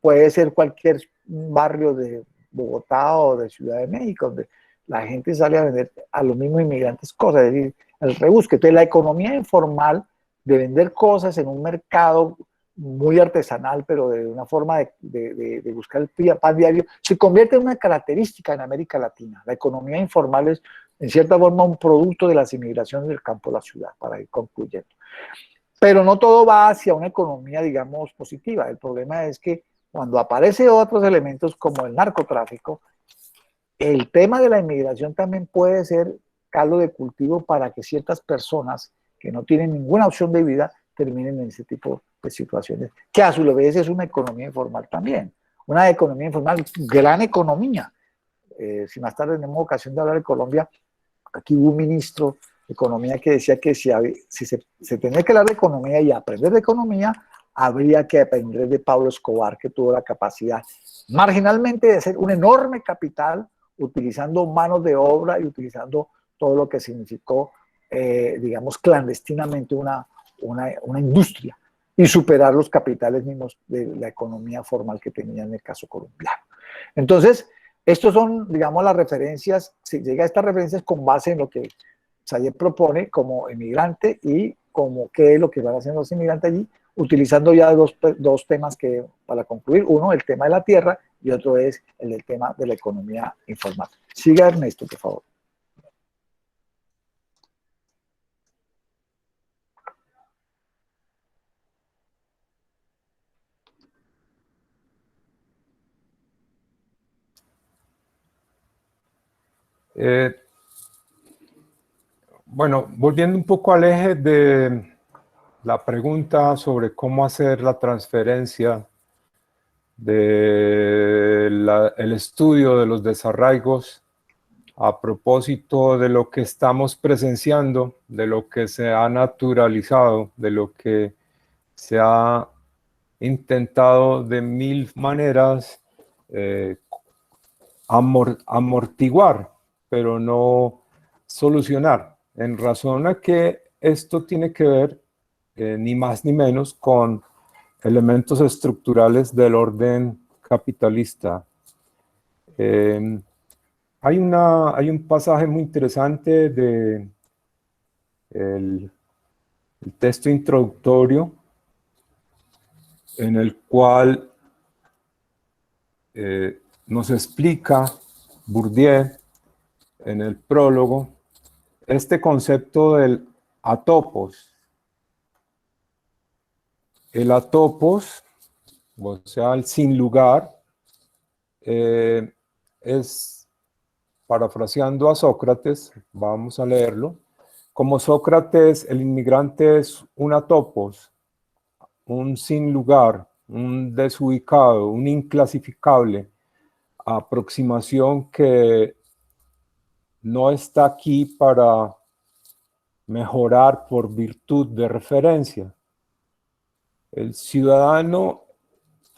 B: puede ser cualquier barrio de Bogotá o de Ciudad de México, donde la gente sale a vender a los mismos inmigrantes cosas, es decir, el rebusque. Entonces, la economía informal de vender cosas en un mercado muy artesanal, pero de una forma de buscar el pan diario, se convierte en una característica en América Latina. La economía informal es, en cierta forma, un producto de las inmigraciones del campo a la ciudad, para ir concluyendo. Pero no todo va hacia una economía, digamos, positiva. El problema es que cuando aparecen otros elementos como el narcotráfico, el tema de la inmigración también puede ser caldo de cultivo para que ciertas personas que no tienen ninguna opción de vida terminen en ese tipo de situaciones, que a su vez es una economía informal también. Una economía informal, gran economía. Si más tarde tenemos ocasión de hablar de Colombia, aquí hubo un ministro de Economía que decía que si se tenía que hablar de economía y aprender de economía, habría que aprender de Pablo Escobar, que tuvo la capacidad marginalmente de hacer un enorme capital utilizando manos de obra y utilizando todo lo que significó, digamos, clandestinamente una industria y superar los capitales mismos de la economía formal que tenía en el caso colombiano. Entonces, estos son, digamos, las referencias, se llega a estas referencias con base en lo que Sayet propone como inmigrante y como qué es lo que van haciendo los inmigrantes allí, utilizando ya dos temas que, para concluir, uno, el tema de la tierra y otro es el tema de la economía informal. Siga Ernesto, por favor.
C: Bueno, volviendo un poco al eje de la pregunta sobre cómo hacer la transferencia del estudio de los desarraigos a propósito de lo que estamos presenciando, de lo que se ha naturalizado, de lo que se ha intentado de mil maneras amortiguar, pero no solucionar, en razón a que esto tiene que ver ni más ni menos con elementos estructurales del orden capitalista. Hay un pasaje muy interesante de el texto introductorio en el cual nos explica Bourdieu en el prólogo este concepto del atopos. El atopos, o sea, el sin lugar, es, parafraseando a Sócrates, vamos a leerlo, como Sócrates, el inmigrante es un atopos, un sin lugar, un desubicado, un inclasificable, aproximación que no está aquí para mejorar por virtud de referencia. El ciudadano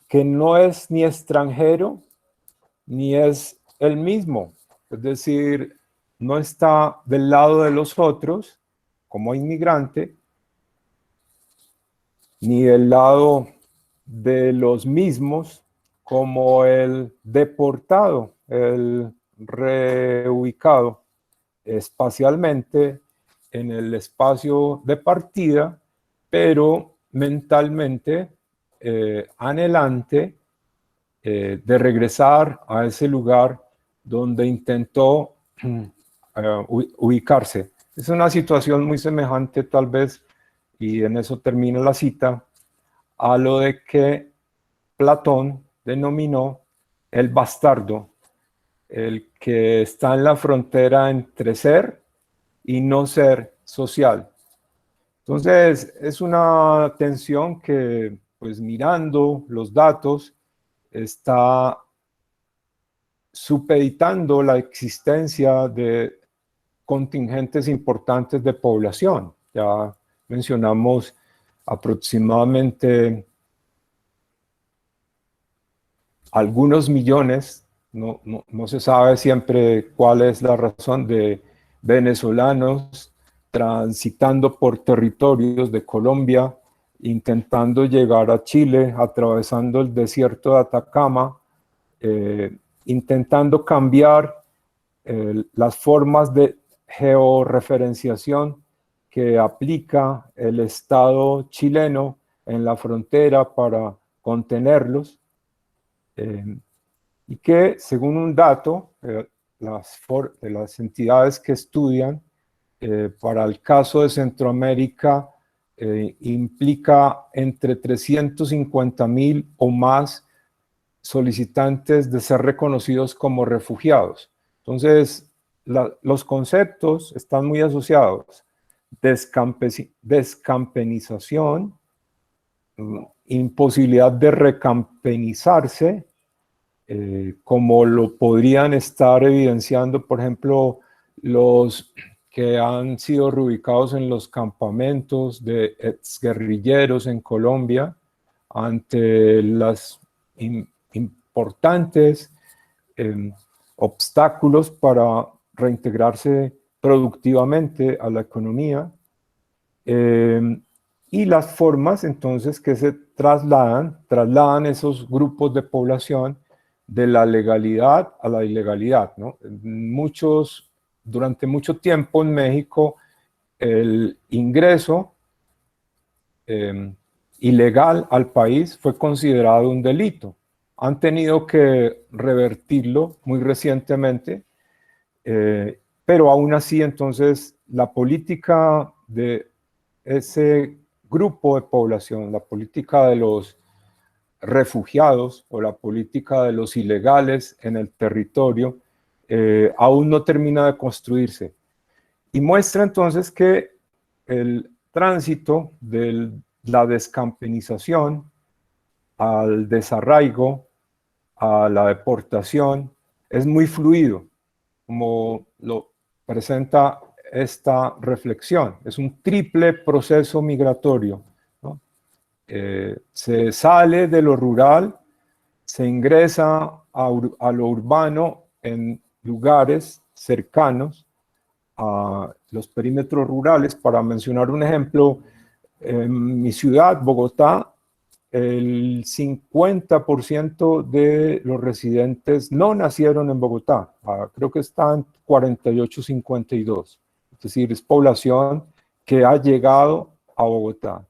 C: que no es ni extranjero ni es el mismo, es decir, no está del lado de los otros como inmigrante, ni del lado de los mismos como el deportado, el reubicado espacialmente en el espacio de partida, pero mentalmente anhelante de regresar a ese lugar donde intentó ubicarse. Es una situación muy semejante tal vez, y en eso termina la cita, a lo de que Platón denominó el bastardo, el que está en la frontera entre ser y no ser social. Entonces, es una tensión que, pues mirando los datos, está supeditando la existencia de contingentes importantes de población. Ya mencionamos aproximadamente algunos millones, no se sabe siempre cuál es la razón, de venezolanos transitando por territorios de Colombia, intentando llegar a Chile, atravesando el desierto de Atacama, intentando cambiar las formas de georreferenciación que aplica el Estado chileno en la frontera para contenerlos, y que, según un dato de las entidades que estudian, para el caso de Centroamérica, implica entre 350,000 o más solicitantes de ser reconocidos como refugiados. Entonces, los conceptos están muy asociados. Descampenización, imposibilidad de recampenizarse, como lo podrían estar evidenciando, por ejemplo, los que han sido reubicados en los campamentos de exguerrilleros en Colombia ante las importantes obstáculos para reintegrarse productivamente a la economía, y las formas entonces que se trasladan esos grupos de población de la legalidad a la ilegalidad, ¿no? Durante mucho tiempo en México el ingreso ilegal al país fue considerado un delito. Han tenido que revertirlo muy recientemente, pero aún así entonces la política de ese grupo de población, la política de los refugiados o la política de los ilegales en el territorio, aún no termina de construirse. Y muestra entonces que el tránsito de la descampenización al desarraigo, a la deportación, es muy fluido, como lo presenta esta reflexión. Es un triple proceso migratorio, ¿no? Se sale de lo rural, se ingresa a lo urbano en lugares cercanos a los perímetros rurales. Para mencionar un ejemplo, en mi ciudad, Bogotá, el 50% de los residentes no nacieron en Bogotá. Creo que están 48-52. Es decir, es población que ha llegado a Bogotá.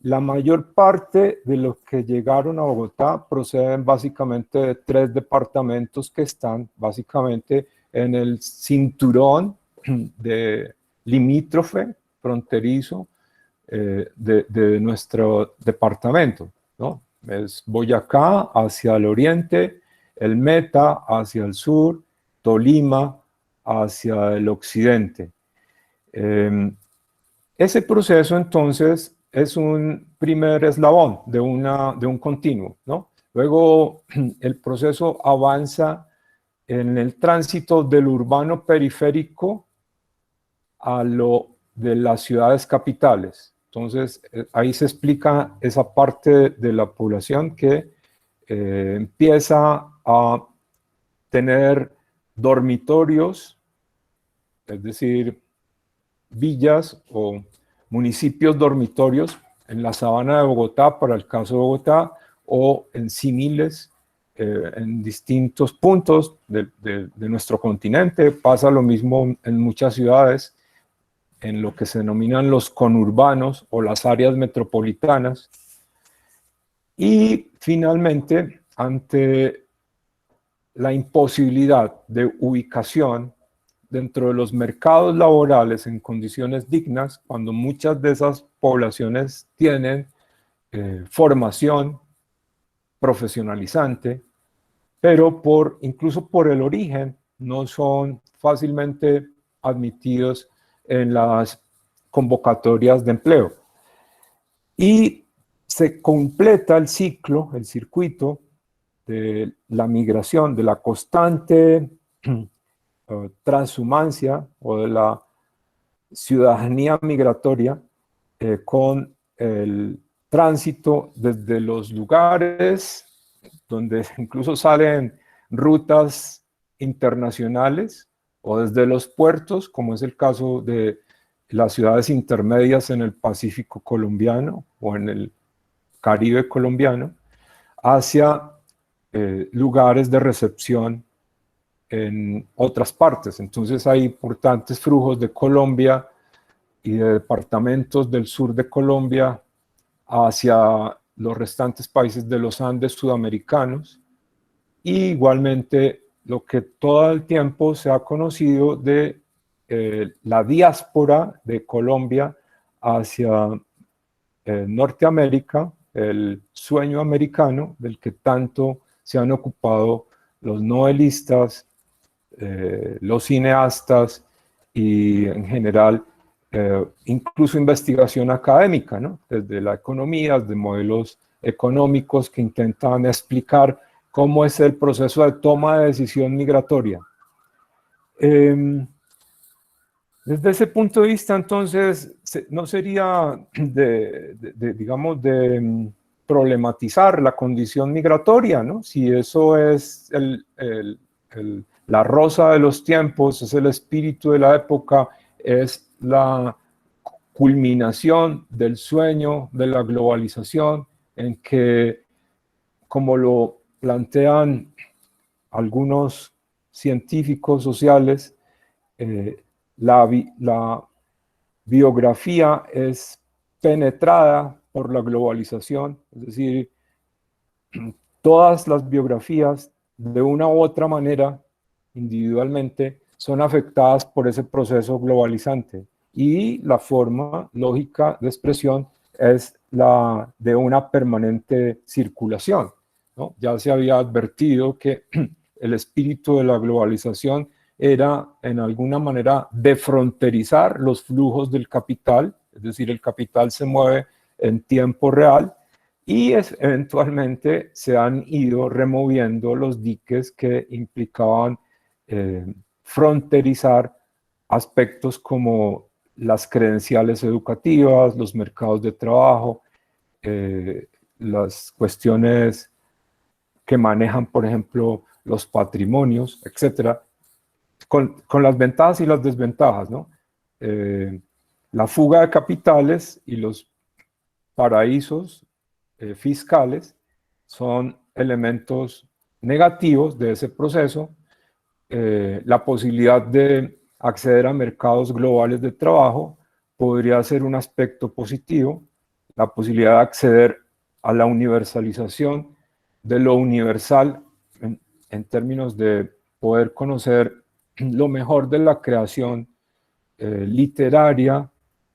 C: La mayor parte de los que llegaron a Bogotá proceden básicamente de 3 departamentos que están básicamente en el cinturón de limítrofe fronterizo de nuestro departamento, ¿no? Es Boyacá hacia el oriente, el Meta hacia el sur, Tolima hacia el occidente. Ese proceso entonces es un primer eslabón de un continuo, ¿no? Luego el proceso avanza en el tránsito del urbano periférico a lo de las ciudades capitales. Entonces, ahí se explica esa parte de la población que empieza a tener dormitorios, es decir, villas o municipios dormitorios en la sabana de Bogotá, para el caso de Bogotá, o en símiles en distintos puntos de nuestro continente. Pasa lo mismo en muchas ciudades, en lo que se denominan los conurbanos o las áreas metropolitanas. Y finalmente, ante la imposibilidad de ubicación dentro de los mercados laborales en condiciones dignas, cuando muchas de esas poblaciones tienen formación profesionalizante, pero incluso por el origen no son fácilmente admitidos en las convocatorias de empleo. Y se completa el ciclo, el circuito de la migración, de la constante transhumancia o de la ciudadanía migratoria con el tránsito desde los lugares donde incluso salen rutas internacionales o desde los puertos, como es el caso de las ciudades intermedias en el Pacífico colombiano o en el Caribe colombiano, hacia lugares de recepción en otras partes. Entonces hay importantes flujos de Colombia y de departamentos del sur de Colombia hacia los restantes países de los Andes sudamericanos, y igualmente lo que todo el tiempo se ha conocido de la diáspora de Colombia hacia Norteamérica, el sueño americano del que tanto se han ocupado los novelistas, los cineastas y en general incluso investigación académica, ¿no? Desde la economía, de modelos económicos que intentan explicar cómo es el proceso de toma de decisión migratoria. Desde ese punto de vista, entonces, no sería digamos, de problematizar la condición migratoria, ¿no? Si eso es la rosa de los tiempos, es el espíritu de la época, es la culminación del sueño de la globalización, en que, como lo plantean algunos científicos sociales, la biografía es penetrada por la globalización, es decir, todas las biografías de una u otra manera, individualmente, son afectadas por ese proceso globalizante, y la forma lógica de expresión es la de una permanente circulación, ¿no? Ya se había advertido que el espíritu de la globalización era en alguna manera defronterizar los flujos del capital, es decir, el capital se mueve en tiempo real, y eventualmente se han ido removiendo los diques que implicaban fronterizar aspectos como las credenciales educativas, los mercados de trabajo, las cuestiones que manejan, por ejemplo, los patrimonios, etcétera, con las ventajas y las desventajas, ¿no? La fuga de capitales y los paraísos fiscales son elementos negativos de ese proceso. La posibilidad de acceder a mercados globales de trabajo podría ser un aspecto positivo. La posibilidad de acceder a la universalización de lo universal en términos de poder conocer lo mejor de la creación literaria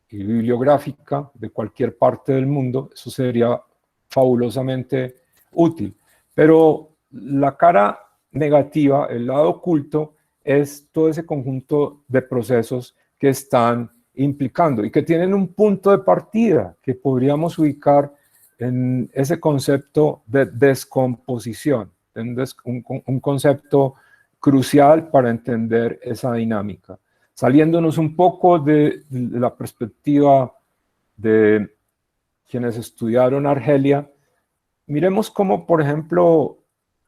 C: y bibliográfica de cualquier parte del mundo, eso sería fabulosamente útil. Pero la cara negativa, el lado oculto, es todo ese conjunto de procesos que están implicando y que tienen un punto de partida que podríamos ubicar en ese concepto de descomposición, un concepto crucial para entender esa dinámica. Saliéndonos un poco de la perspectiva de quienes estudiaron Argelia, miremos cómo, por ejemplo,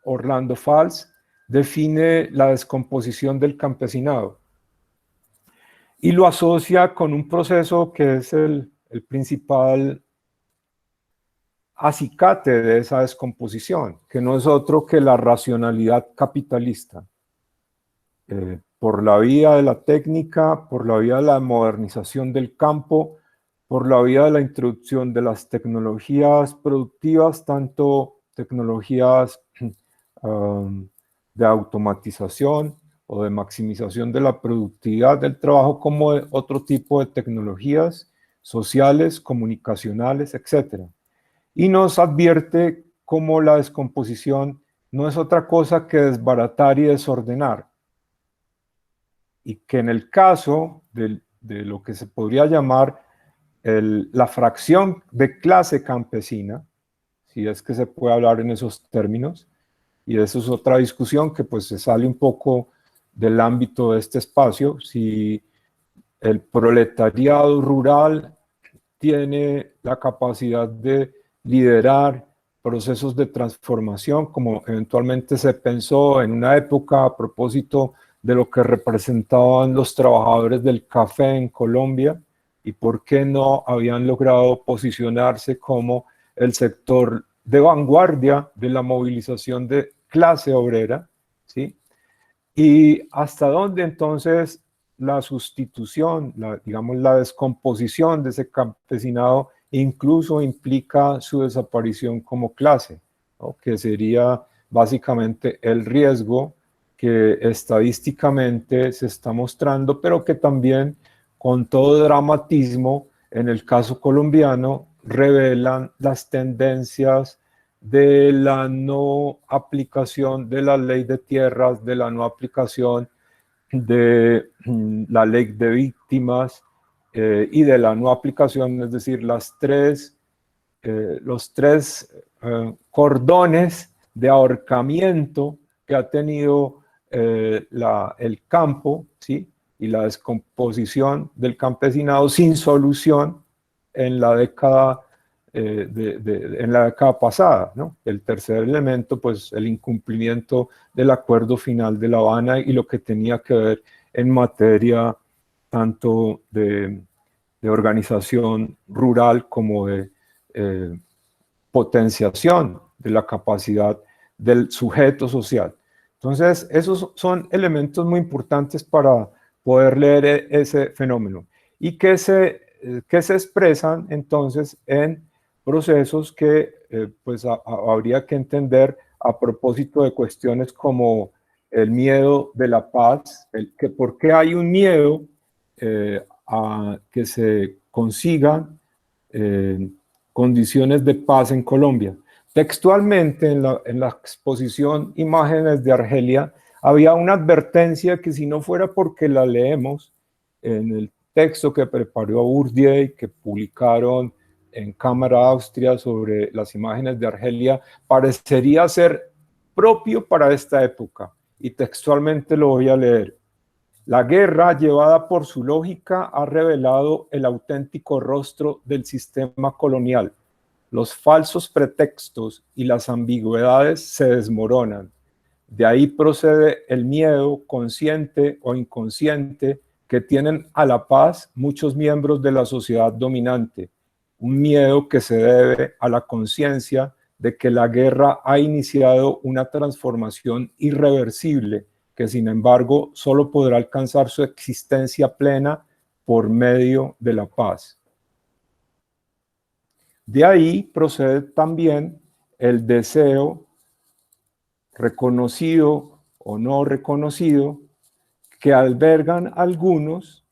C: Orlando Fals define la descomposición del campesinado y lo asocia con un proceso que es el principal acicate de esa descomposición, que no es otro que la racionalidad capitalista. Por la vía de la técnica, por la vía de la modernización del campo, por la vía de la introducción de las tecnologías productivas, tanto tecnologías de automatización o de maximización de la productividad del trabajo, como de otro tipo de tecnologías sociales, comunicacionales, etc. Y nos advierte cómo la descomposición no es otra cosa que desbaratar y desordenar, y que en el caso de lo que se podría llamar la fracción de clase campesina, si es que se puede hablar en esos términos, y eso es otra discusión que pues se sale un poco del ámbito de este espacio, si el proletariado rural tiene la capacidad de liderar procesos de transformación, como eventualmente se pensó en una época a propósito de lo que representaban los trabajadores del café en Colombia, y por qué no habían logrado posicionarse como el sector de vanguardia de la movilización de clase obrera, ¿sí? Y hasta dónde entonces la sustitución, digamos la descomposición de ese campesinado incluso implica su desaparición como clase, ¿no? Que sería básicamente el riesgo que estadísticamente se está mostrando, pero que también con todo dramatismo en el caso colombiano revelan las tendencias de la no aplicación de la ley de tierras, de la no aplicación de la ley de víctimas y de la no aplicación, es decir, los tres cordones de ahorcamiento que ha tenido el campo, ¿sí? Y la descomposición del campesinado sin solución en la década, en la década pasada, ¿no? El tercer elemento, pues el incumplimiento del acuerdo final de La Habana y lo que tenía que ver en materia tanto de organización rural como de potenciación de la capacidad del sujeto social. Entonces, esos son elementos muy importantes para poder leer ese fenómeno y que se expresan entonces en procesos que pues habría que entender a propósito de cuestiones como el miedo de la paz, que por qué hay un miedo a que se consigan condiciones de paz en Colombia. Textualmente en la exposición Imágenes de Argelia había una advertencia que si no fuera porque la leemos en el texto que preparó Bourdieu, que publicaron en Cámara Austria sobre las imágenes de Argelia, parecería ser propio para esta época. Y textualmente lo voy a leer. La guerra, llevada por su lógica, ha revelado el auténtico rostro del sistema colonial. Los falsos pretextos y las ambigüedades se desmoronan. De ahí procede el miedo, consciente o inconsciente, que tienen a la paz muchos miembros de la sociedad dominante. Un miedo que se debe a la conciencia de que la guerra ha iniciado una transformación irreversible que sin embargo solo podrá alcanzar su existencia plena por medio de la paz. De ahí procede también el deseo reconocido o no reconocido que albergan algunos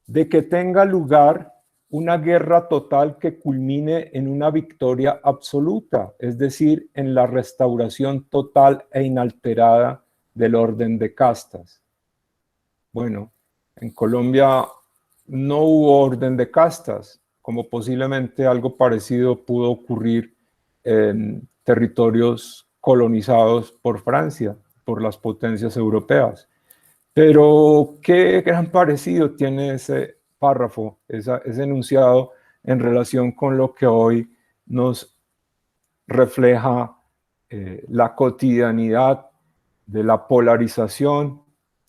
C: de que tenga lugar una guerra total que culmine en una victoria absoluta, es decir, en la restauración total e inalterada del orden de castas. Bueno, en Colombia no hubo orden de castas, como posiblemente algo parecido pudo ocurrir en territorios colonizados por Francia, por las potencias europeas. Pero qué gran parecido tiene ese párrafo, ese enunciado en relación con lo que hoy nos refleja la cotidianidad de la polarización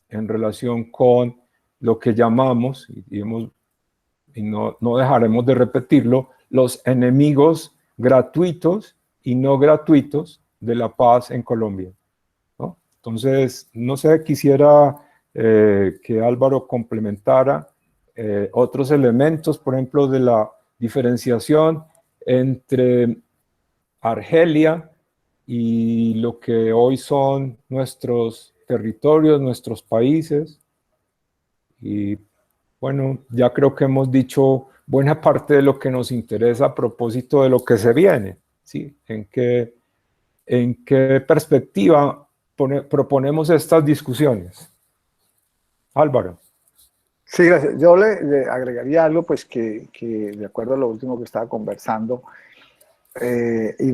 C: en relación con lo que llamamos, y no dejaremos de repetirlo, los enemigos gratuitos y no gratuitos de la paz en Colombia, ¿no? Entonces, no sé, quisiera que Álvaro complementara otros elementos, por ejemplo, de la diferenciación entre Argelia y lo que hoy son nuestros territorios, nuestros países. Y bueno, ya creo que hemos dicho buena parte de lo que nos interesa a propósito de lo que se viene, ¿sí? ¿En qué perspectiva proponemos estas discusiones? Álvaro.
B: Sí, gracias. Yo le agregaría algo, pues que de acuerdo a lo último que estaba conversando, y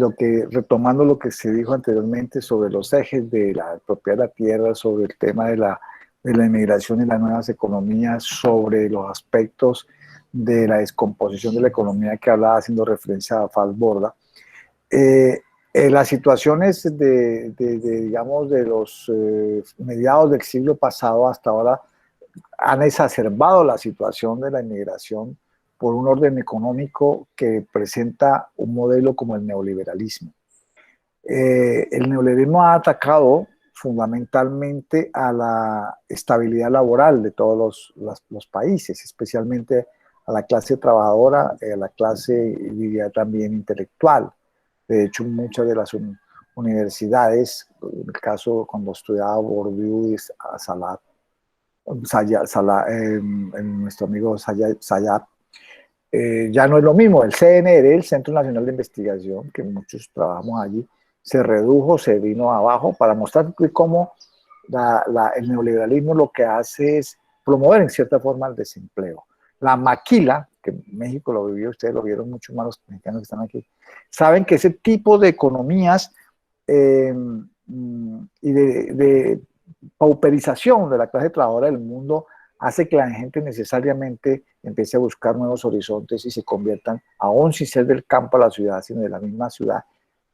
B: retomando lo que se dijo anteriormente sobre los ejes de la propiedad de la tierra, sobre el tema de la inmigración y las nuevas economías, sobre los aspectos de la descomposición de la economía que hablaba haciendo referencia a Falsborda. Las situaciones digamos, de los mediados del siglo pasado hasta ahora han exacerbado la situación de la inmigración por un orden económico que presenta un modelo como el neoliberalismo. El neoliberalismo ha atacado fundamentalmente a la estabilidad laboral de todos los países, especialmente a la clase trabajadora, a la clase, diría también, intelectual. De hecho, muchas de las universidades, en el caso cuando estudiaba Bourdieu y nuestro amigo Sayat, ya no es lo mismo. El CNR, el Centro Nacional de Investigación, que muchos trabajamos allí, se redujo, se vino abajo para mostrar cómo el neoliberalismo lo que hace es promover en cierta forma el desempleo. La maquila, que México lo vivió, ustedes lo vieron mucho más los mexicanos que están aquí, saben que ese tipo de economías y de pauperización de la clase trabajadora del mundo hace que la gente necesariamente empiece a buscar nuevos horizontes y se conviertan, aún sin ser del campo a la ciudad, sino de la misma ciudad,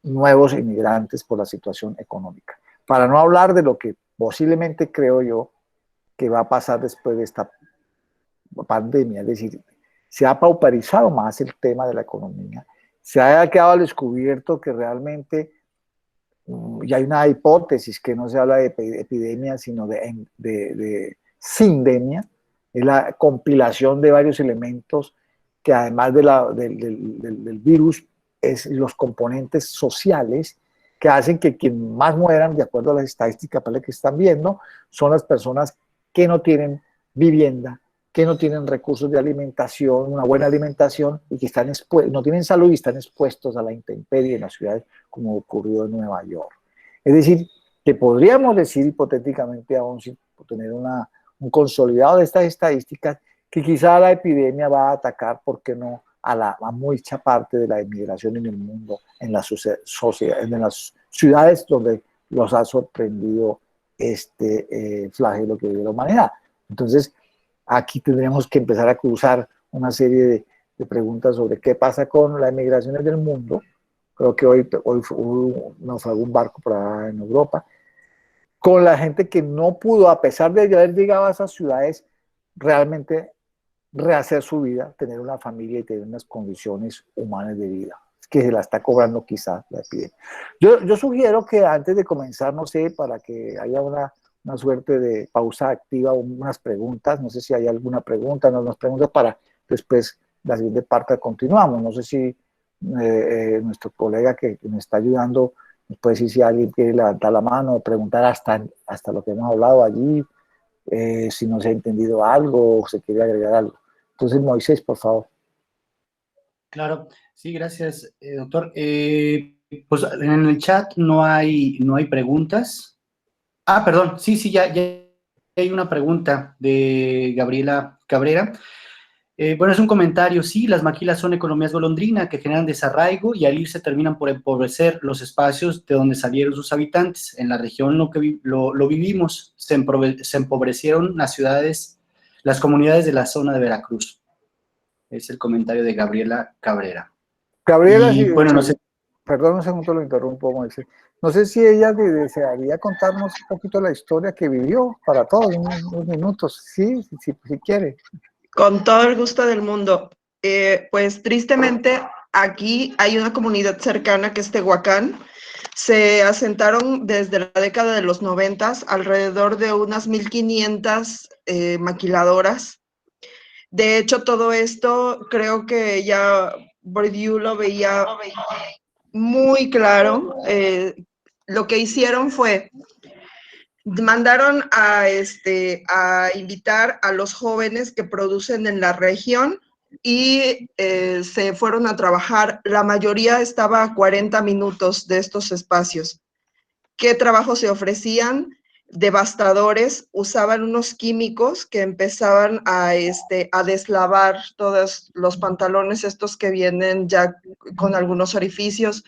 B: nuevos inmigrantes por la situación económica. Para no hablar de lo que posiblemente creo yo que va a pasar después de esta pandemia, es decir, se ha pauperizado más el tema de la economía, se ha quedado al descubierto que realmente y hay una hipótesis que no se habla de epidemia, sino de sindemia, es la compilación de varios elementos que además del virus, es los componentes sociales que hacen que quien más mueran, de acuerdo a las estadísticas que están viendo, son las personas que no tienen vivienda, que no tienen recursos de alimentación, una buena alimentación, y que no tienen salud y están expuestos a la intemperie en las ciudades, como ocurrió en Nueva York. Es decir, que podríamos decir hipotéticamente, aún sin tener un consolidado de estas estadísticas, que quizá la epidemia va a atacar, ¿por qué no?, a mucha parte de la inmigración en el mundo, en las ciudades donde los ha sorprendido este flagelo que vive la humanidad. Entonces, aquí tendríamos que empezar a cruzar una serie de preguntas sobre qué pasa con las migraciones del mundo. Creo que hoy naufragó un barco por allá en Europa, con la gente que no pudo, a pesar de haber llegado a esas ciudades, realmente rehacer su vida, tener una familia y tener unas condiciones humanas de vida, que se la está cobrando quizás la epidemia. Yo sugiero que antes de comenzar, no sé, para que haya una suerte de pausa activa, unas preguntas, no sé si hay alguna pregunta, no nos preguntas para después la siguiente parte continuamos. No sé si nuestro colega que me está ayudando nos puede decir si alguien quiere levantar la mano o preguntar hasta lo que hemos hablado allí, si no se ha entendido algo o se quiere agregar algo. Entonces, Moisés, por favor.
A: Claro, sí, gracias, doctor. Pues en el chat no hay preguntas. Ah, perdón, sí, ya hay una pregunta de Gabriela Cabrera. Bueno, es un comentario. Sí, las maquilas son economías golondrina que generan desarraigo y al irse terminan por empobrecer los espacios de donde salieron sus habitantes. En la región lo vivimos, se empobrecieron las ciudades, las comunidades de la zona de Veracruz. Es el comentario de Gabriela Cabrera.
B: Gabriela,
A: y,
B: sí,
A: bueno, no sé.
B: Perdón un segundo, lo interrumpo, Moisés. No sé si ella desearía contarnos un poquito la historia que vivió para todos, unos minutos, sí, si quiere.
D: Con todo el gusto del mundo. Pues tristemente aquí hay una comunidad cercana que es Tehuacán. Se asentaron desde la década de los 90 alrededor de unas 1,500 maquiladoras. De hecho, todo esto creo que ya Bourdieu lo veía muy claro. Lo que hicieron fue mandaron a invitar a los jóvenes que producen en la región y se fueron a trabajar. La mayoría estaba a 40 minutos de estos espacios. ¿Qué trabajos se ofrecían? Devastadores, usaban unos químicos que empezaban a deslavar todos los pantalones estos que vienen ya con algunos orificios.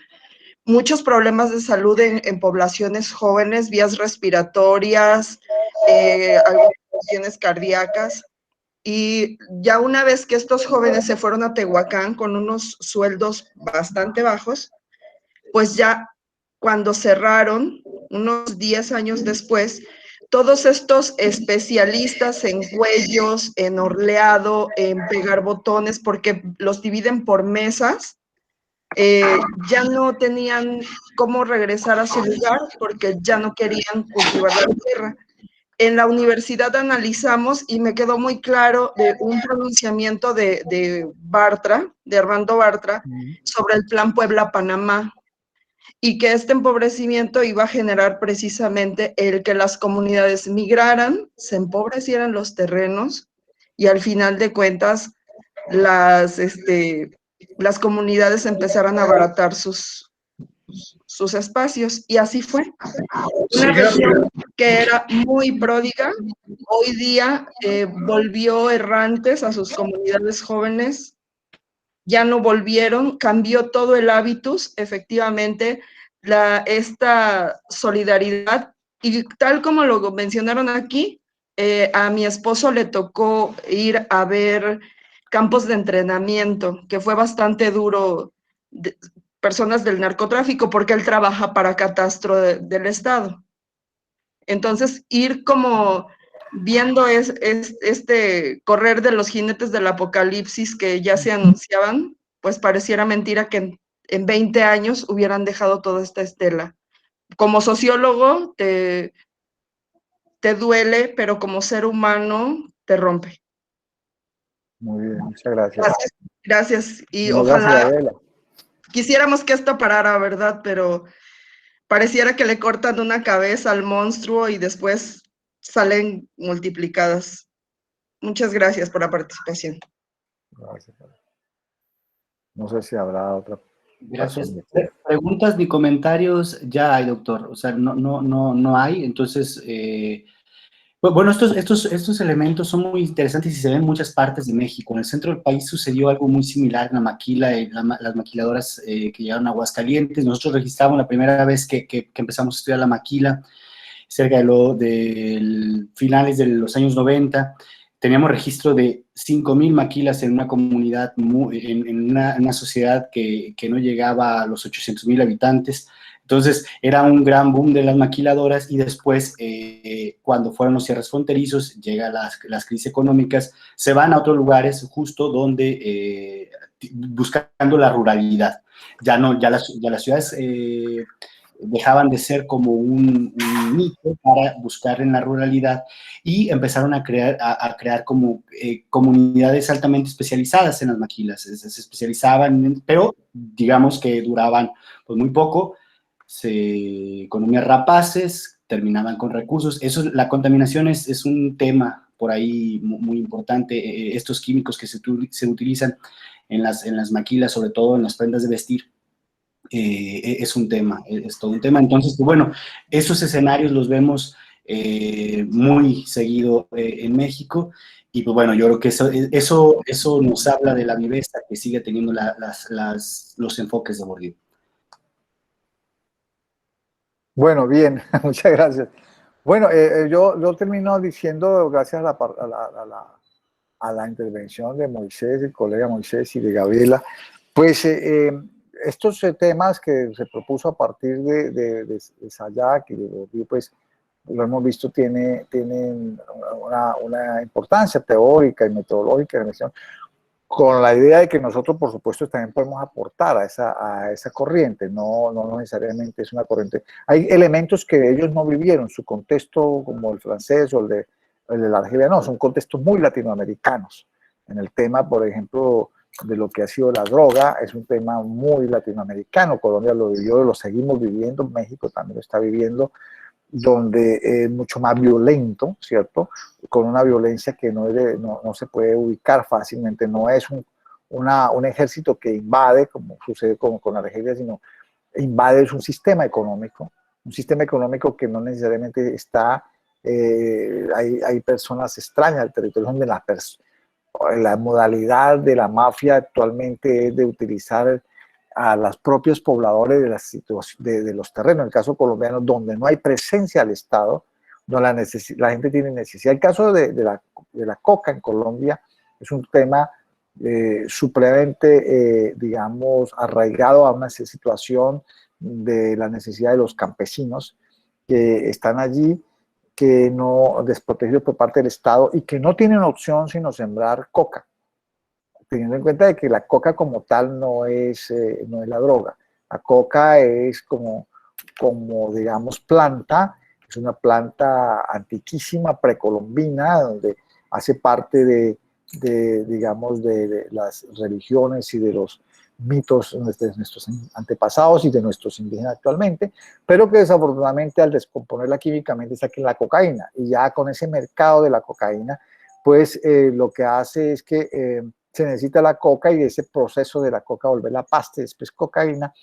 D: Muchos problemas de salud en poblaciones jóvenes, vías respiratorias, algunas cuestiones cardíacas. Y ya una vez que estos jóvenes se fueron a Tehuacán con unos sueldos bastante bajos, pues ya cuando cerraron, unos 10 años después, todos estos especialistas en cuellos, en orleado, en pegar botones, porque los dividen por mesas, ya no tenían cómo regresar a su lugar porque ya no querían cultivar la tierra. En la universidad analizamos y me quedó muy claro de un pronunciamiento de Bartra, de Armando Bartra, sobre el Plan Puebla-Panamá, y que este empobrecimiento iba a generar precisamente el que las comunidades migraran, se empobrecieran los terrenos y al final de cuentas las comunidades empezaran a abaratar sus espacios, y así fue. Una región que era muy pródiga, hoy día volvió errantes a sus comunidades jóvenes, ya no volvieron, cambió todo el hábitus, efectivamente, esta solidaridad, y tal como lo mencionaron aquí, a mi esposo le tocó ir a ver campos de entrenamiento, que fue bastante duro, personas del narcotráfico, porque él trabaja para Catastro del Estado. Entonces, ir como viendo este correr de los jinetes del apocalipsis que ya se anunciaban, pues pareciera mentira que en 20 años hubieran dejado toda esta estela. Como sociólogo te duele, pero como ser humano te rompe.
B: Muy bien, muchas gracias.
D: Gracias. Y
B: No,
D: ojalá,
B: gracias, Gabriela.
D: quisiéramos que esto parara, ¿verdad? Pero pareciera que le cortan una cabeza al monstruo y después salen multiplicadas. Muchas gracias por la participación.
B: Gracias. No sé si habrá otra.
A: Gracias. Preguntas ni comentarios ya hay, doctor. O sea, no hay. Entonces, bueno, estos elementos son muy interesantes y se ven en muchas partes de México. En el centro del país sucedió algo muy similar en la maquila, las maquiladoras que llegaron a Aguascalientes. Nosotros registramos la primera vez que empezamos a estudiar la maquila, cerca de finales de los años 90. Teníamos registro de 5,000 maquilas en una comunidad, en una sociedad que no llegaba a los 800,000 habitantes. Entonces, era un gran boom de las maquiladoras, y después, cuando fueron los cierres fronterizos, llegan las crisis económicas, se van a otros lugares justo donde, buscando la ruralidad. Ya las ciudades dejaban de ser como un nicho para buscar en la ruralidad, y empezaron a crear como comunidades altamente especializadas en las maquilas. Se especializaban, pero digamos que duraban pues muy poco, economías rapaces, terminaban con recursos. La contaminación es un tema por ahí muy importante. Estos químicos que se utilizan en las maquilas, sobre todo en las prendas de vestir, es un tema, es todo un tema. Entonces, pues bueno, esos escenarios los vemos muy seguido en México, y pues bueno, yo creo que eso nos habla de la viveza que sigue teniendo los enfoques de Bourdieu.
B: Bueno, bien, muchas gracias. Bueno, yo termino diciendo, gracias a la intervención de Moisés, el colega Moisés, y de Gabriela, pues estos temas que se propuso a partir de Sayak y de Bourdieu, pues lo hemos visto, tienen una importancia teórica y metodológica en relación, con la idea de que nosotros, por supuesto, también podemos aportar a esa corriente. No necesariamente es una corriente. Hay elementos que ellos no vivieron, su contexto, como el francés o el de la Argelia, no, son contextos muy latinoamericanos. En el tema, por ejemplo, de lo que ha sido la droga, es un tema muy latinoamericano. Colombia lo vivió, lo seguimos viviendo, México también lo está viviendo, donde es mucho más violento, ¿cierto? Con una violencia que no se puede ubicar fácilmente, no es un ejército que invade, como sucede con Argelia, sino invade un sistema económico que no necesariamente está, hay personas extrañas al territorio, donde la modalidad de la mafia actualmente es de utilizar a los propios pobladores de los terrenos. En el caso colombiano, donde no hay presencia del Estado, donde la gente tiene necesidad. El caso de la coca en Colombia es un tema supremamente, digamos, arraigado a una situación de la necesidad de los campesinos que están allí, que no desprotegidos por parte del Estado y que no tienen opción sino sembrar coca, teniendo en cuenta de que la coca como tal no es la droga. La coca es como digamos, planta, es una planta antiquísima, precolombina, donde hace parte digamos, de las religiones y de los mitos de nuestros antepasados y de nuestros indígenas actualmente, pero que desafortunadamente al descomponerla químicamente saca la cocaína, y ya con ese mercado de la cocaína, pues lo que hace es que se necesita la coca y ese proceso de la coca volverla pasta y después cocaína,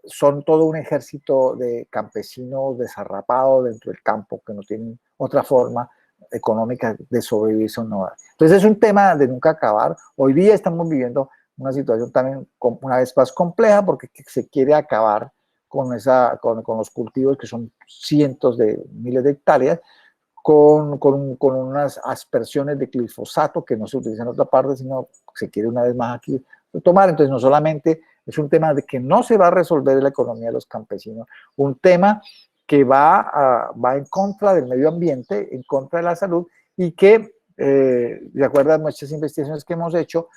B: son todo un ejército de campesinos desarrapados dentro del campo que no tienen otra forma económica de sobrevivir. Entonces es un tema de nunca acabar. Hoy día estamos viviendo una situación también una vez más compleja porque se quiere acabar con los cultivos que son cientos de miles de hectáreas, con unas aspersiones de glifosato que no se utilizan en otra parte, sino se quiere una vez más aquí tomar. Entonces no solamente es un tema de que no se va a resolver la economía de los campesinos, un tema que va en contra del medio ambiente, en contra de la salud, y que, de acuerdo a muchas investigaciones que hemos hecho,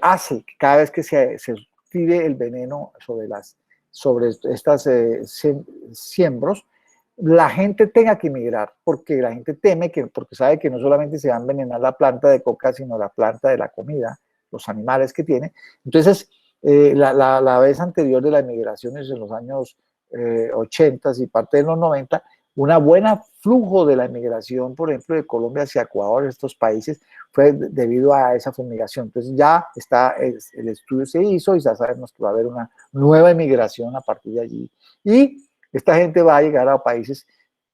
B: hace que cada vez que se tire el veneno sobre estas siembros, la gente tenga que emigrar, porque la gente teme porque sabe que no solamente se va a envenenar la planta de coca, sino la planta de la comida, los animales que tiene. Entonces, la vez anterior de las migraciones en los años 80 y parte de los 90, una buena flujo de la migración, por ejemplo, de Colombia hacia Ecuador, estos países, fue debido a esa fumigación. Entonces ya el estudio se hizo y ya sabemos que va a haber una nueva emigración a partir de allí. Y esta gente va a llegar a países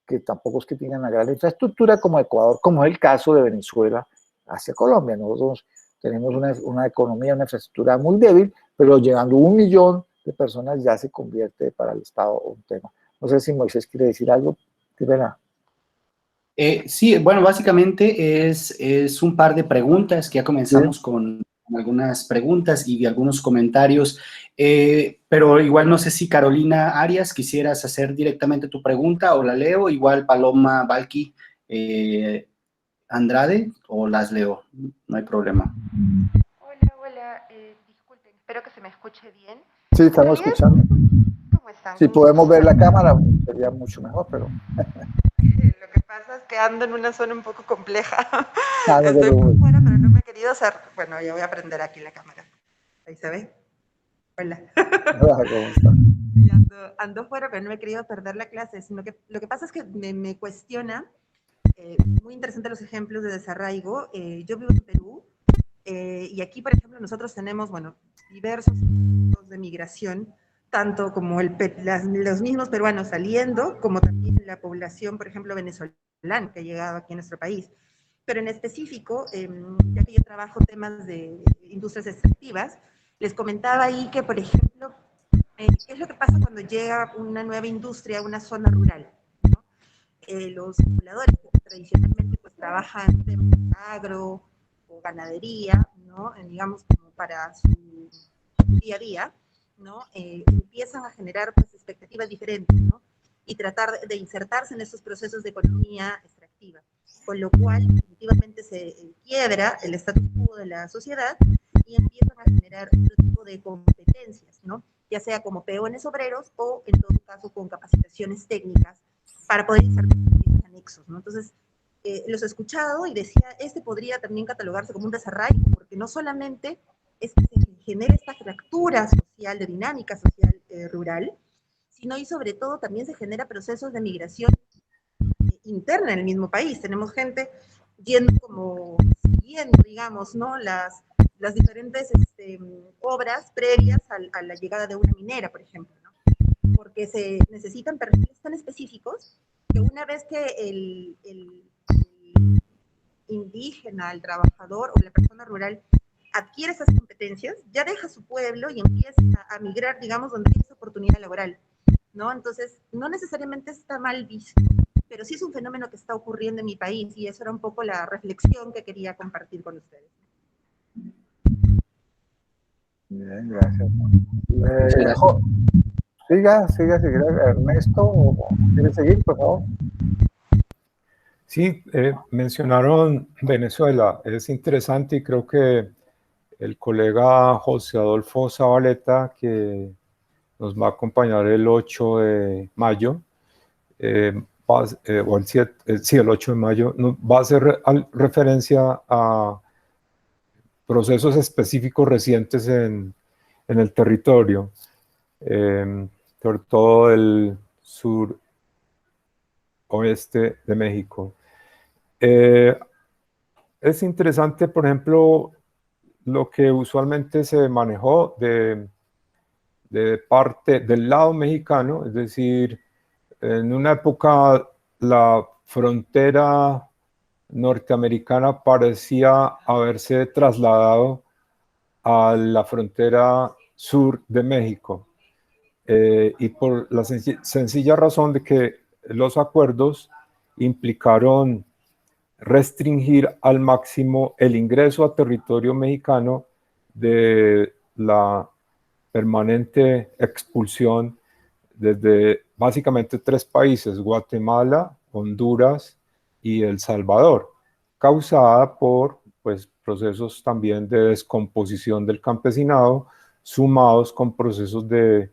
B: que tampoco es que tengan una gran infraestructura como Ecuador, como es el caso de Venezuela hacia Colombia. Nosotros tenemos una economía, una infraestructura muy débil, pero llegando 1 millón de personas ya se convierte para el Estado un tema. No sé si Moisés quiere decir algo. ¿Qué pena?
A: Sí, bueno, básicamente es un par de preguntas que ya comenzamos
B: Sí.
A: con algunas preguntas y algunos comentarios, pero igual no sé si Carolina Arias quisieras hacer directamente tu pregunta o la leo, igual Paloma Balqui Andrade o las leo, no hay problema.
E: Hola, disculpen, espero que se me escuche bien.
B: Sí,
E: En
B: estamos
E: realidad,
B: escuchando.
E: ¿cómo están?
B: Si
E: Un gusto
B: podemos ver la
E: saludar.
B: cámara, sería mucho mejor, pero...
E: Lo que pasa es que ando en una zona un poco compleja.
B: Ah, no te
E: Estoy por
B: preocupes.
E: fuera, pero no me he querido hacer. Bueno, ya voy a prender aquí la cámara. Ahí se ve. Hola.
B: Hola, ¿cómo está?
E: Y ando fuera, pero no me he querido perder la clase, sino que lo que pasa es que me cuestiona, muy interesante los ejemplos de desarraigo. Yo vivo en Perú, y aquí, por ejemplo, nosotros tenemos, bueno, diversos tipos de migración, tanto como los mismos peruanos saliendo, como también la población, por ejemplo, venezolana que ha llegado aquí a nuestro país. Pero en específico, ya que yo trabajo temas de industrias extractivas, les comentaba ahí que, por ejemplo, ¿qué es lo que pasa cuando llega una nueva industria a una zona rural? ¿No? Los pobladores que tradicionalmente pues, trabajan en agro o ganadería, ¿no? Digamos, como para su día a día, ¿no? Empiezan a generar pues, expectativas diferentes, ¿no? Y tratar de insertarse en estos procesos de economía extractiva, con lo cual definitivamente se quiebra el status quo de la sociedad y empiezan a generar otro tipo de competencias, ¿no? Ya sea como peones obreros o en todo caso con capacitaciones técnicas para poder insertarse en los anexos, ¿no? Entonces, los he escuchado y decía, podría también catalogarse como un desarraigo, porque no solamente es que se genera esta fractura social, de dinámica social rural, sino y sobre todo también se genera procesos de migración interna en el mismo país. Tenemos gente siguiendo, digamos, ¿no? Las diferentes obras previas a la llegada de una minera, por ejemplo, ¿no? Porque se necesitan perfiles tan específicos que una vez que el indígena, el trabajador o la persona rural adquiere esas competencias, ya deja su pueblo y empieza a migrar, digamos, donde tiene esa oportunidad laboral, ¿no? Entonces, no necesariamente está mal visto, pero sí es un fenómeno que está ocurriendo en mi país y eso era un poco la reflexión que quería compartir con ustedes.
B: Bien, gracias.
A: Gracias.
B: Siga, si quiere, Ernesto, ¿quiere seguir, por favor?
C: Sí, mencionaron Venezuela. Es interesante y creo que el colega José Adolfo Zabaleta, que nos va a acompañar el 8 de mayo, o el 7, sí, el 8 de mayo, va a hacer referencia a procesos específicos recientes en el territorio, sobre todo el sur oeste de México. Es interesante, por ejemplo, lo que usualmente se manejó de parte del lado mexicano, es decir, en una época la frontera norteamericana parecía haberse trasladado a la frontera sur de México, y por la sencilla razón de que los acuerdos implicaron restringir al máximo el ingreso a territorio mexicano de la permanente expulsión desde básicamente 3 países, Guatemala, Honduras y El Salvador, causada por pues, procesos también de descomposición del campesinado, sumados con procesos de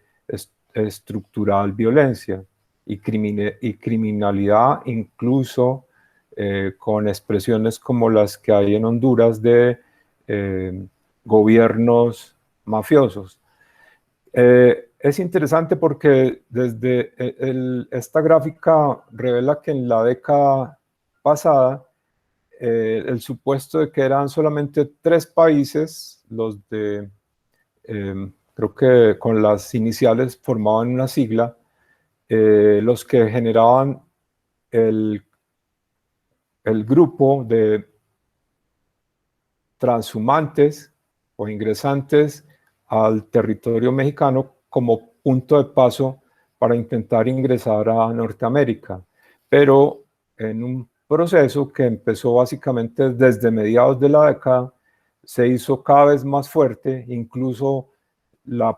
C: estructural violencia y criminalidad, incluso con expresiones como las que hay en Honduras de gobiernos mafiosos. Es interesante porque desde esta gráfica revela que en la década pasada el supuesto de que eran solamente 3 países, los de, creo que con las iniciales formaban una sigla, los que generaban el grupo de transhumantes o ingresantes al territorio mexicano como punto de paso para intentar ingresar a Norteamérica, pero en un proceso que empezó básicamente desde mediados de la década, se hizo cada vez más fuerte, incluso la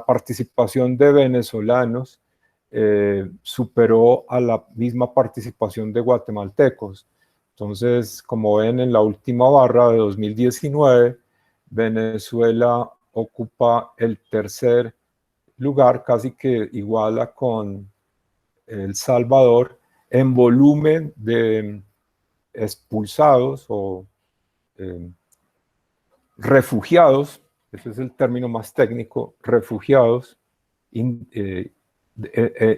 C: participación de venezolanos superó a la misma participación de guatemaltecos. Entonces, como ven en la última barra de 2019, Venezuela ocupa el tercer lugar, casi que iguala con El Salvador en volumen de expulsados o refugiados, ese es el término más técnico, refugiados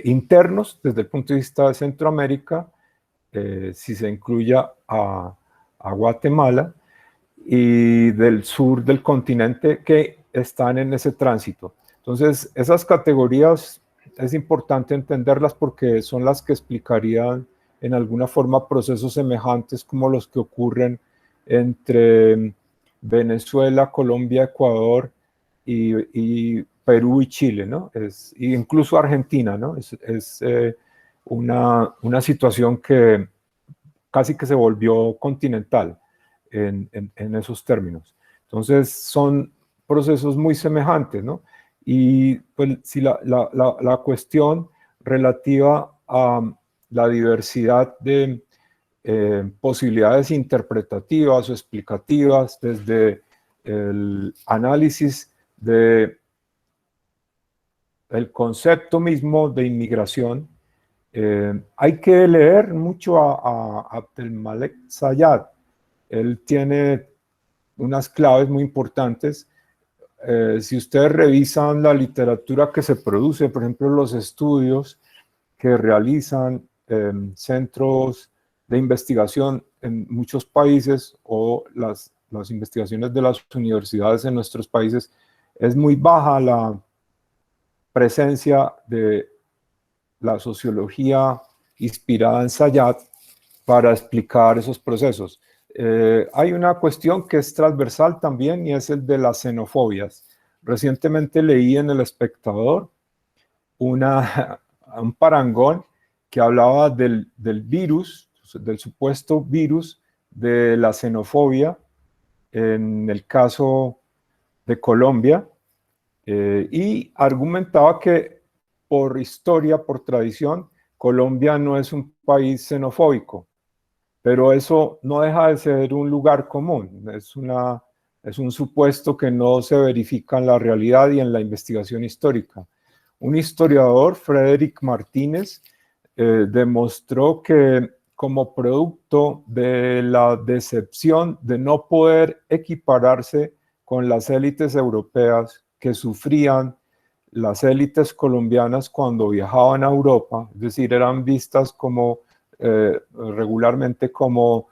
C: internos desde el punto de vista de Centroamérica, si se incluye a Guatemala, y del sur del continente que están en ese tránsito. Entonces, esas categorías es importante entenderlas porque son las que explicarían en alguna forma procesos semejantes como los que ocurren entre Venezuela, Colombia, Ecuador y Perú y Chile, ¿no? Incluso Argentina, ¿no? Es una situación que casi que se volvió continental en esos términos. Entonces son procesos muy semejantes, ¿no? Y pues si la cuestión relativa a la diversidad de posibilidades interpretativas o explicativas desde el análisis del concepto mismo de inmigración, hay que leer mucho a Abdelmalek Zayat. Él tiene unas claves muy importantes. Si ustedes revisan la literatura que se produce, por ejemplo, los estudios que realizan centros de investigación en muchos países o las investigaciones de las universidades en nuestros países, es muy baja la presencia de la sociología inspirada en Zayat para explicar esos procesos. Hay una cuestión que es transversal también y es el de las xenofobias. Recientemente leí en El Espectador un parangón que hablaba del virus, del supuesto virus de la xenofobia en el caso de Colombia, y argumentaba que por historia, por tradición, Colombia no es un país xenofóbico, pero eso no deja de ser un lugar común, es un supuesto que no se verifica en la realidad y en la investigación histórica. Un historiador, Frederick Martínez, demostró que como producto de la decepción de no poder equipararse con las élites europeas que sufrían las élites colombianas cuando viajaban a Europa, es decir, eran vistas como regularmente como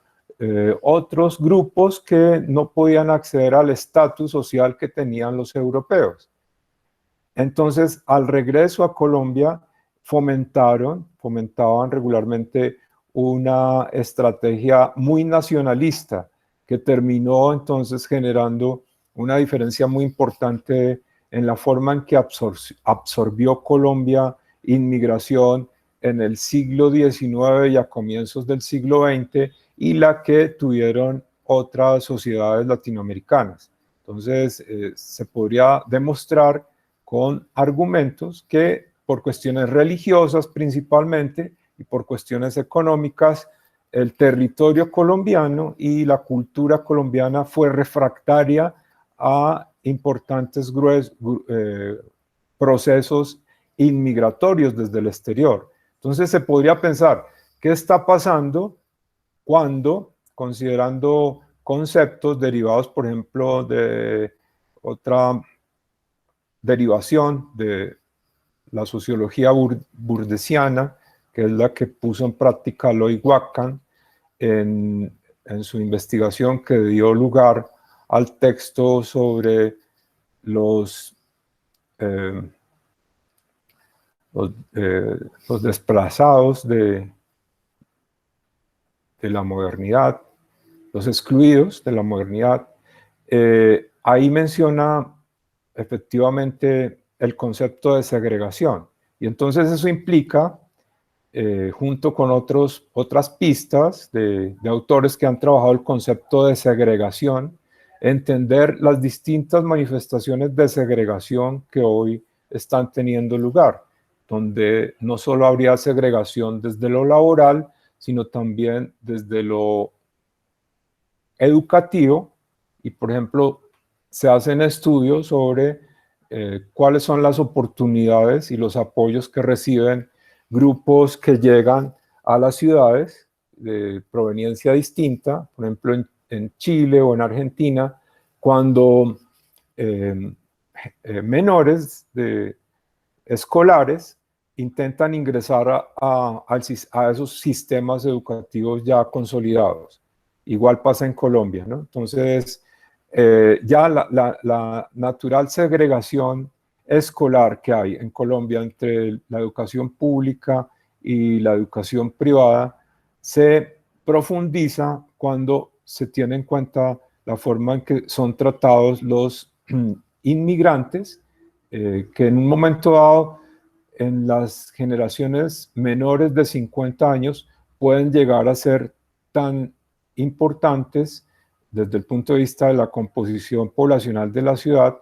C: otros grupos que no podían acceder al estatus social que tenían los europeos. Entonces, al regreso a Colombia, fomentaban regularmente una estrategia muy nacionalista que terminó entonces generando una diferencia muy importante en la forma en que absorbió Colombia inmigración en el siglo XIX y a comienzos del siglo XX y la que tuvieron otras sociedades latinoamericanas. Entonces, se podría demostrar con argumentos que por cuestiones religiosas principalmente y por cuestiones económicas, el territorio colombiano y la cultura colombiana fue refractaria a importantes procesos inmigratorios desde el exterior. Entonces se podría pensar, ¿qué está pasando cuando, considerando conceptos derivados, por ejemplo, de otra derivación de la sociología burdesiana, que es la que puso en práctica Lloyd Wackham en su investigación que dio lugar al texto sobre los desplazados de la modernidad, los excluidos de la modernidad. Ahí menciona efectivamente el concepto de segregación. Y entonces eso implica, junto con otras pistas de autores que han trabajado el concepto de segregación, entender las distintas manifestaciones de segregación que hoy están teniendo lugar, donde no solo habría segregación desde lo laboral, sino también desde lo educativo, y por ejemplo, se hacen estudios sobre cuáles son las oportunidades y los apoyos que reciben grupos que llegan a las ciudades de proveniencia distinta, por ejemplo en Chile o en Argentina, cuando menores escolares intentan ingresar a esos sistemas educativos ya consolidados. Igual pasa en Colombia, ¿no? Entonces, ya la natural segregación escolar que hay en Colombia entre la educación pública y la educación privada se profundiza cuando se tiene en cuenta la forma en que son tratados los inmigrantes, que en un momento dado, en las generaciones menores de 50 años, pueden llegar a ser tan importantes desde el punto de vista de la composición poblacional de la ciudad,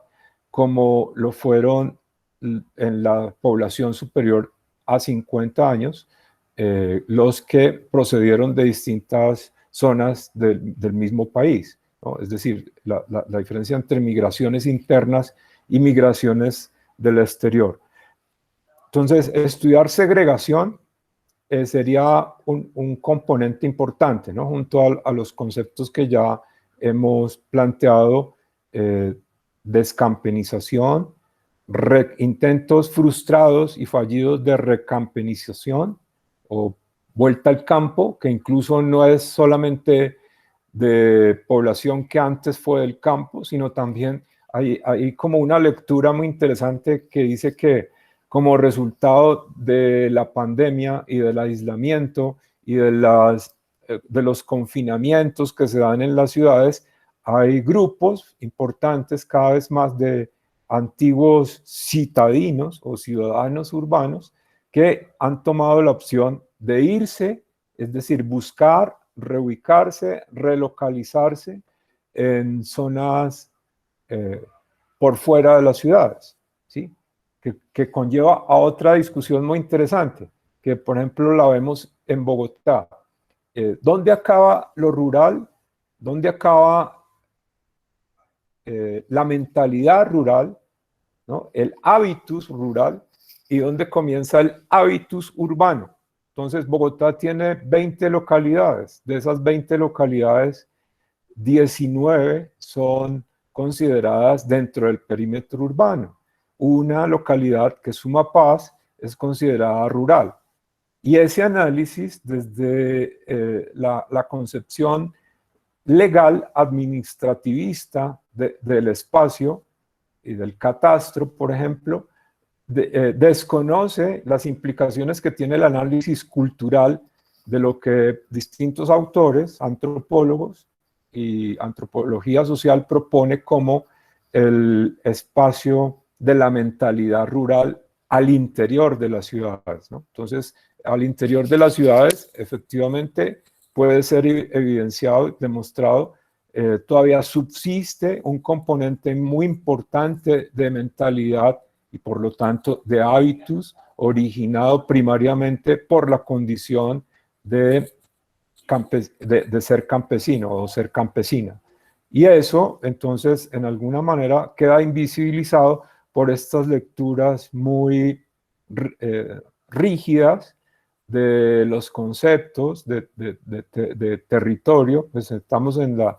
C: como lo fueron en la población superior a 50 años, los que procedieron de distintas zonas del mismo país, ¿no? Es decir, la diferencia entre migraciones internas y migraciones del exterior. Entonces, estudiar segregación sería un componente importante, ¿no? Junto a los conceptos que ya hemos planteado, descampenización, intentos frustrados y fallidos de recampenización o vuelta al campo, que incluso no es solamente de población que antes fue del campo, sino también hay como una lectura muy interesante que dice que como resultado de la pandemia y del aislamiento y de los confinamientos que se dan en las ciudades, hay grupos importantes cada vez más de antiguos citadinos o ciudadanos urbanos que han tomado la opción de irse, es decir, buscar, reubicarse, relocalizarse en zonas por fuera de las ciudades, ¿sí? Que conlleva a otra discusión muy interesante, que por ejemplo la vemos en Bogotá. ¿Dónde acaba lo rural? ¿Dónde acaba la mentalidad rural, ¿no? El hábitus rural, y dónde comienza el hábitus urbano? Entonces Bogotá tiene 20 localidades. De esas 20 localidades, 19 son consideradas dentro del perímetro urbano. Una localidad, que es Sumapaz, es considerada rural. Y ese análisis, desde la concepción legal administrativista del espacio y del catastro, por ejemplo, desconoce las implicaciones que tiene el análisis cultural de lo que distintos autores, antropólogos y antropología social propone como el espacio de la mentalidad rural al interior de las ciudades, ¿no? Entonces, al interior de las ciudades, efectivamente, puede ser evidenciado, demostrado, todavía subsiste un componente muy importante de mentalidad y por lo tanto de hábitos originado primariamente por la condición de ser campesino o ser campesina. Y eso, entonces, en alguna manera queda invisibilizado por estas lecturas muy rígidas de los conceptos de territorio. Pues estamos en la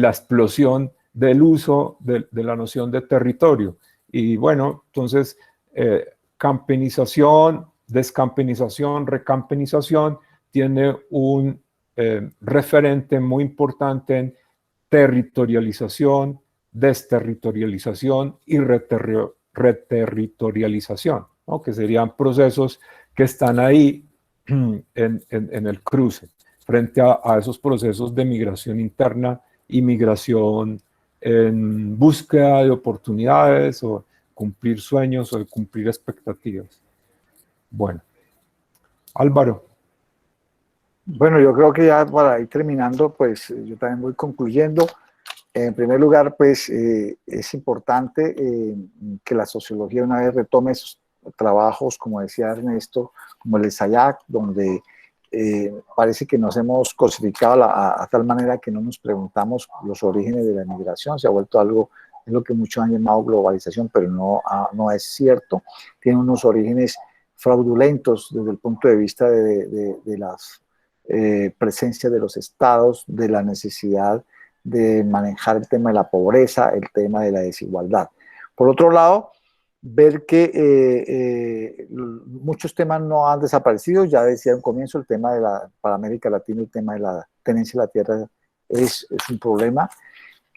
C: explosión del uso de la noción de territorio. Y bueno, entonces, campenización, descampenización, recampenización, tiene un referente muy importante en territorialización, desterritorialización y reterritorialización, ¿no? Que serían procesos que están ahí en el cruce, frente a esos procesos de migración interna y migración en búsqueda de oportunidades o cumplir sueños o de cumplir expectativas. Bueno, Álvaro.
B: Bueno, yo creo que ya para ir terminando, pues yo también voy concluyendo. En primer lugar, pues es importante que la sociología una vez retome esos trabajos, como decía Ernesto, como el de Sayak, donde parece que nos hemos cosificado a tal manera que no nos preguntamos los orígenes de la migración. Se ha vuelto algo, es lo que muchos han llamado globalización, pero no es cierto. Tiene unos orígenes fraudulentos desde el punto de vista de las presencia de los estados, de la necesidad de manejar el tema de la pobreza, el tema de la desigualdad. Por otro lado, ver que muchos temas no han desaparecido. Ya decía en comienzo, el tema para América Latina, el tema de la tenencia de la tierra es un problema.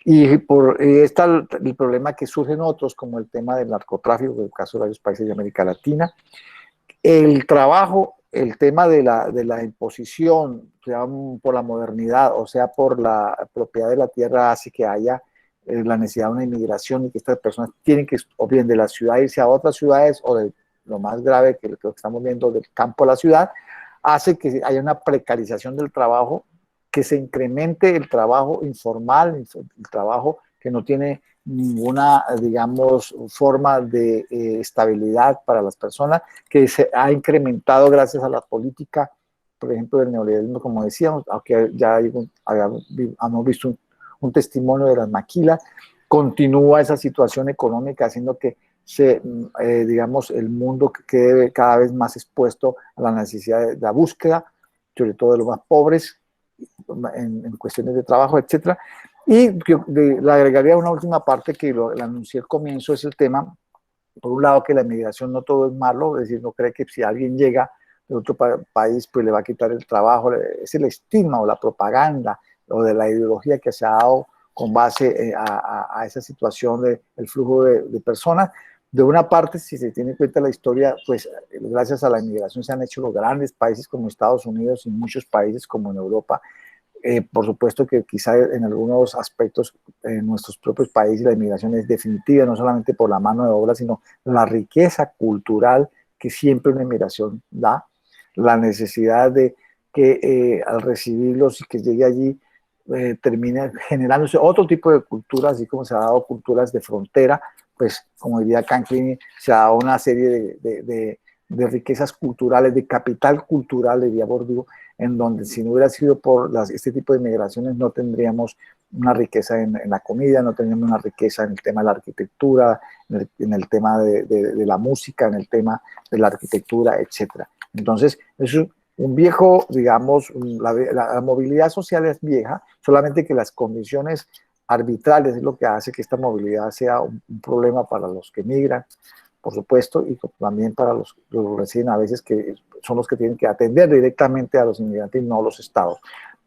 B: Y está el problema que surgen otros, como el tema del narcotráfico, en el caso de varios países de América Latina. El trabajo, el tema de la imposición, sea por la modernidad o sea por la propiedad de la tierra, hace que haya la necesidad de una inmigración y que estas personas tienen que, o bien de la ciudad irse a otras ciudades, o de lo más grave que lo que estamos viendo del campo a la ciudad, hace que haya una precarización del trabajo, que se incremente el trabajo informal, el trabajo que no tiene ninguna, digamos, forma de estabilidad para las personas, que se ha incrementado gracias a la política, por ejemplo, del neoliberalismo, como decíamos, aunque ya hemos visto un testimonio de las maquilas. Continúa esa situación económica haciendo que digamos, el mundo quede cada vez más expuesto a la necesidad de la búsqueda, sobre todo de los más pobres, en cuestiones de trabajo, etcétera. Y le agregaría una última parte que la anuncié al comienzo, es el tema, por un lado, que la inmigración no todo es malo, es decir, no cree que si alguien llega de otro país, pues le va a quitar el trabajo. Es el estigma o la propaganda o de la ideología que se ha dado con base a esa situación del flujo de personas. De una parte, si se tiene en cuenta la historia, pues gracias a la inmigración se han hecho los grandes países como Estados Unidos y muchos países como en Europa. Por supuesto que quizá en algunos aspectos en nuestros propios países la inmigración es definitiva, no solamente por la mano de obra, sino la riqueza cultural que siempre una inmigración da, la necesidad de que al recibirlos y que llegue allí termine generándose otro tipo de cultura, así como se ha dado culturas de frontera, pues como diría Canclini, se ha dado una serie de riquezas culturales, de capital cultural, diría Bourdieu, en donde si no hubiera sido por este tipo de migraciones no tendríamos una riqueza en la comida, no tendríamos una riqueza en el tema de la arquitectura, en el tema de la música, en el tema de la arquitectura, etc. Entonces, es un viejo, digamos, la movilidad social es vieja, solamente que las condiciones arbitrarias es lo que hace que esta movilidad sea un problema para los que migran, por supuesto, y también para los residen a veces, que son los que tienen que atender directamente a los inmigrantes y no los estados.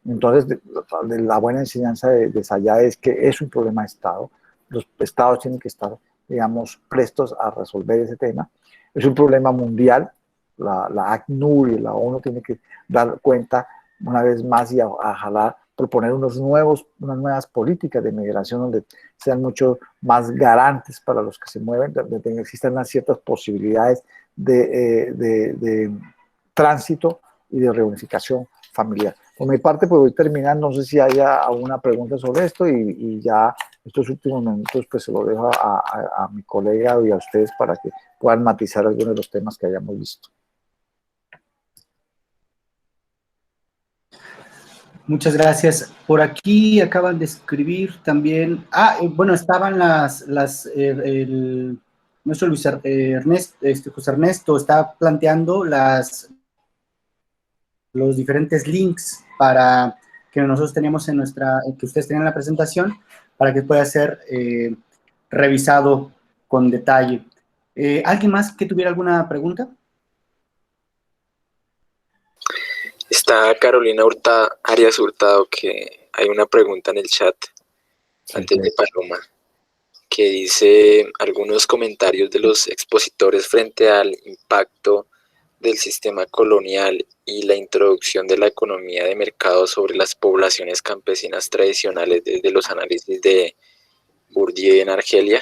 B: Entonces, la buena enseñanza de Sayá es que es un problema de Estado. Los Estados tienen que estar, digamos, prestos a resolver ese tema. Es un problema mundial. La ACNUR y la ONU tienen que dar cuenta una vez más y a jalar, proponer unas nuevas políticas de migración donde sean mucho más garantes para los que se mueven, donde existan unas ciertas posibilidades de tránsito y de reunificación familiar. Por mi parte, pues voy terminando, no sé si haya alguna pregunta sobre esto y ya estos últimos minutos pues se lo dejo a mi colega y a ustedes para que puedan matizar algunos de los temas que hayamos visto.
A: Muchas gracias. Por aquí acaban de escribir también. Bueno, estaban nuestro Luis Ernesto, José Ernesto está planteando los diferentes links para que nosotros teníamos que ustedes tenían en la presentación, para que pueda ser revisado con detalle. ¿Alguien más que tuviera alguna pregunta?
F: Está Carolina Arias Hurtado, que hay una pregunta en el chat antes de Paloma, que dice algunos comentarios de los expositores frente al impacto del sistema colonial y la introducción de la economía de mercado sobre las poblaciones campesinas tradicionales desde los análisis de Bourdieu en Argelia.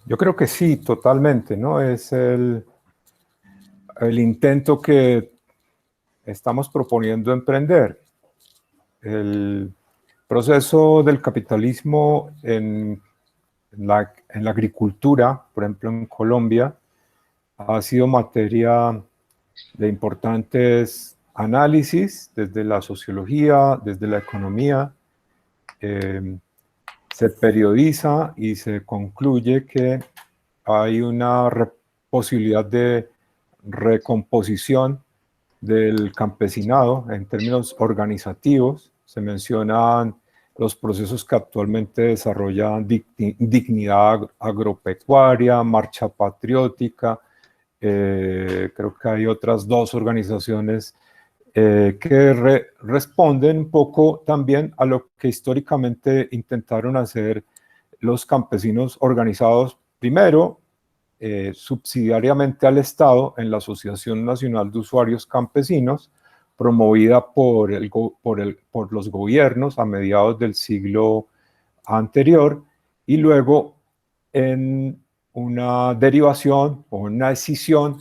C: Yo creo que sí, totalmente, ¿no? Es el intento que estamos proponiendo emprender. El proceso del capitalismo en la agricultura, por ejemplo en Colombia, ha sido materia de importantes análisis desde la sociología, desde la economía. Se periodiza y se concluye que hay una posibilidad de recomposición del campesinado en términos organizativos. Se mencionan los procesos que actualmente desarrollan dignidad agropecuaria, marcha patriótica. Creo que hay otras dos organizaciones que responden un poco también a lo que históricamente intentaron hacer los campesinos organizados, primero, subsidiariamente al Estado en la Asociación Nacional de Usuarios Campesinos, promovida por los gobiernos a mediados del siglo anterior, y luego en una derivación o una escisión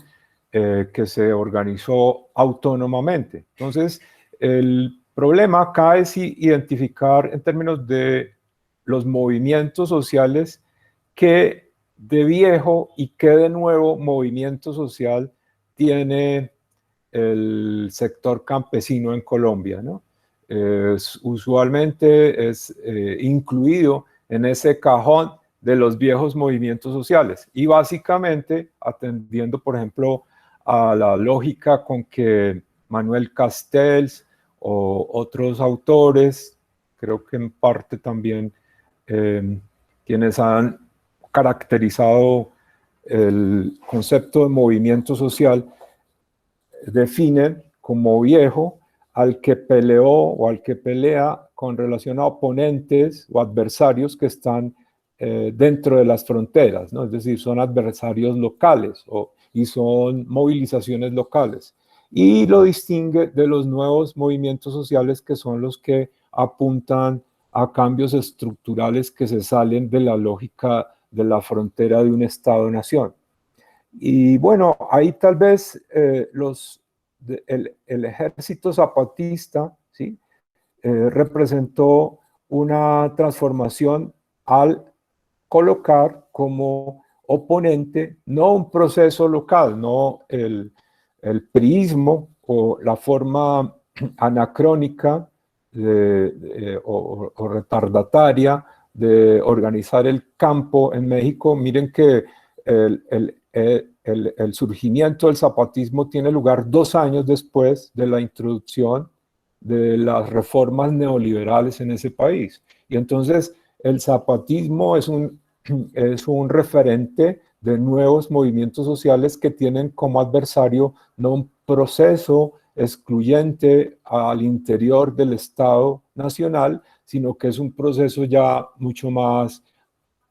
C: que se organizó autónomamente. Entonces, el problema acá es identificar en términos de los movimientos sociales qué de viejo y qué de nuevo movimiento social tiene el sector campesino en Colombia, ¿no? Usualmente es incluido en ese cajón de los viejos movimientos sociales y básicamente atendiendo, por ejemplo, a la lógica con que Manuel Castells o otros autores, creo que en parte también quienes han caracterizado el concepto de movimiento social, definen como viejo al que peleó o al que pelea con relación a oponentes o adversarios que están dentro de las fronteras, ¿no? Es decir, son adversarios locales y son movilizaciones locales. Y lo distingue de los nuevos movimientos sociales que son los que apuntan a cambios estructurales que se salen de la lógica de la frontera de un Estado-nación. Y bueno, ahí tal vez el ejército zapatista, ¿sí? Representó una transformación al colocar como oponente no un proceso local, no el priismo o la forma anacrónica o retardataria de organizar el campo en México. Miren que el surgimiento del zapatismo tiene lugar 2 años después de la introducción de las reformas neoliberales en ese país. Y entonces el zapatismo es un referente de nuevos movimientos sociales que tienen como adversario no un proceso excluyente al interior del Estado nacional, sino que es un proceso ya mucho más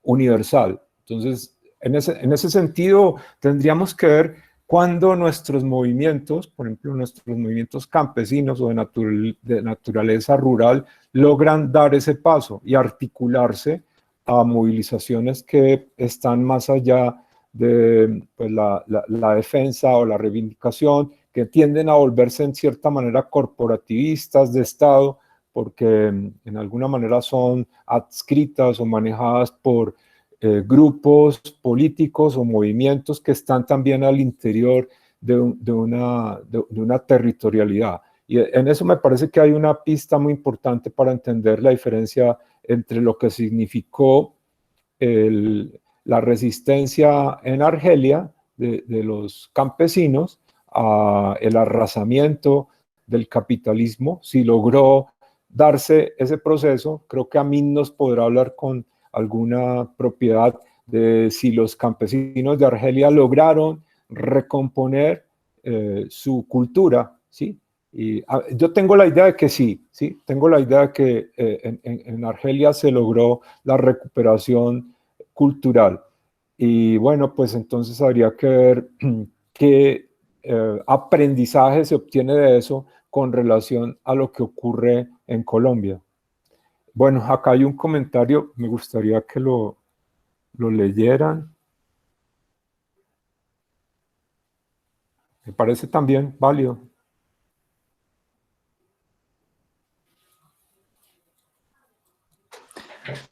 C: universal. Entonces, en ese sentido, tendríamos que ver cuándo nuestros movimientos, por ejemplo, nuestros movimientos campesinos o de naturaleza rural, logran dar ese paso y articularse a movilizaciones que están más allá de pues, la defensa o la reivindicación, que tienden a volverse en cierta manera corporativistas de Estado, porque en alguna manera son adscritas o manejadas por grupos políticos o movimientos que están también al interior de una territorialidad. Y en eso me parece que hay una pista muy importante para entender la diferencia entre lo que significó la resistencia en Argelia de los campesinos a el arrasamiento del capitalismo. Si logró darse ese proceso, creo que Amin nos podrá hablar con alguna propiedad de si los campesinos de Argelia lograron recomponer su cultura, ¿sí? Y yo tengo la idea de que sí, tengo la idea de que en Argelia se logró la recuperación cultural. Y bueno, pues entonces habría que ver qué aprendizaje se obtiene de eso con relación a lo que ocurre en Colombia. Bueno, acá hay un comentario, me gustaría que lo leyeran. Me parece también válido.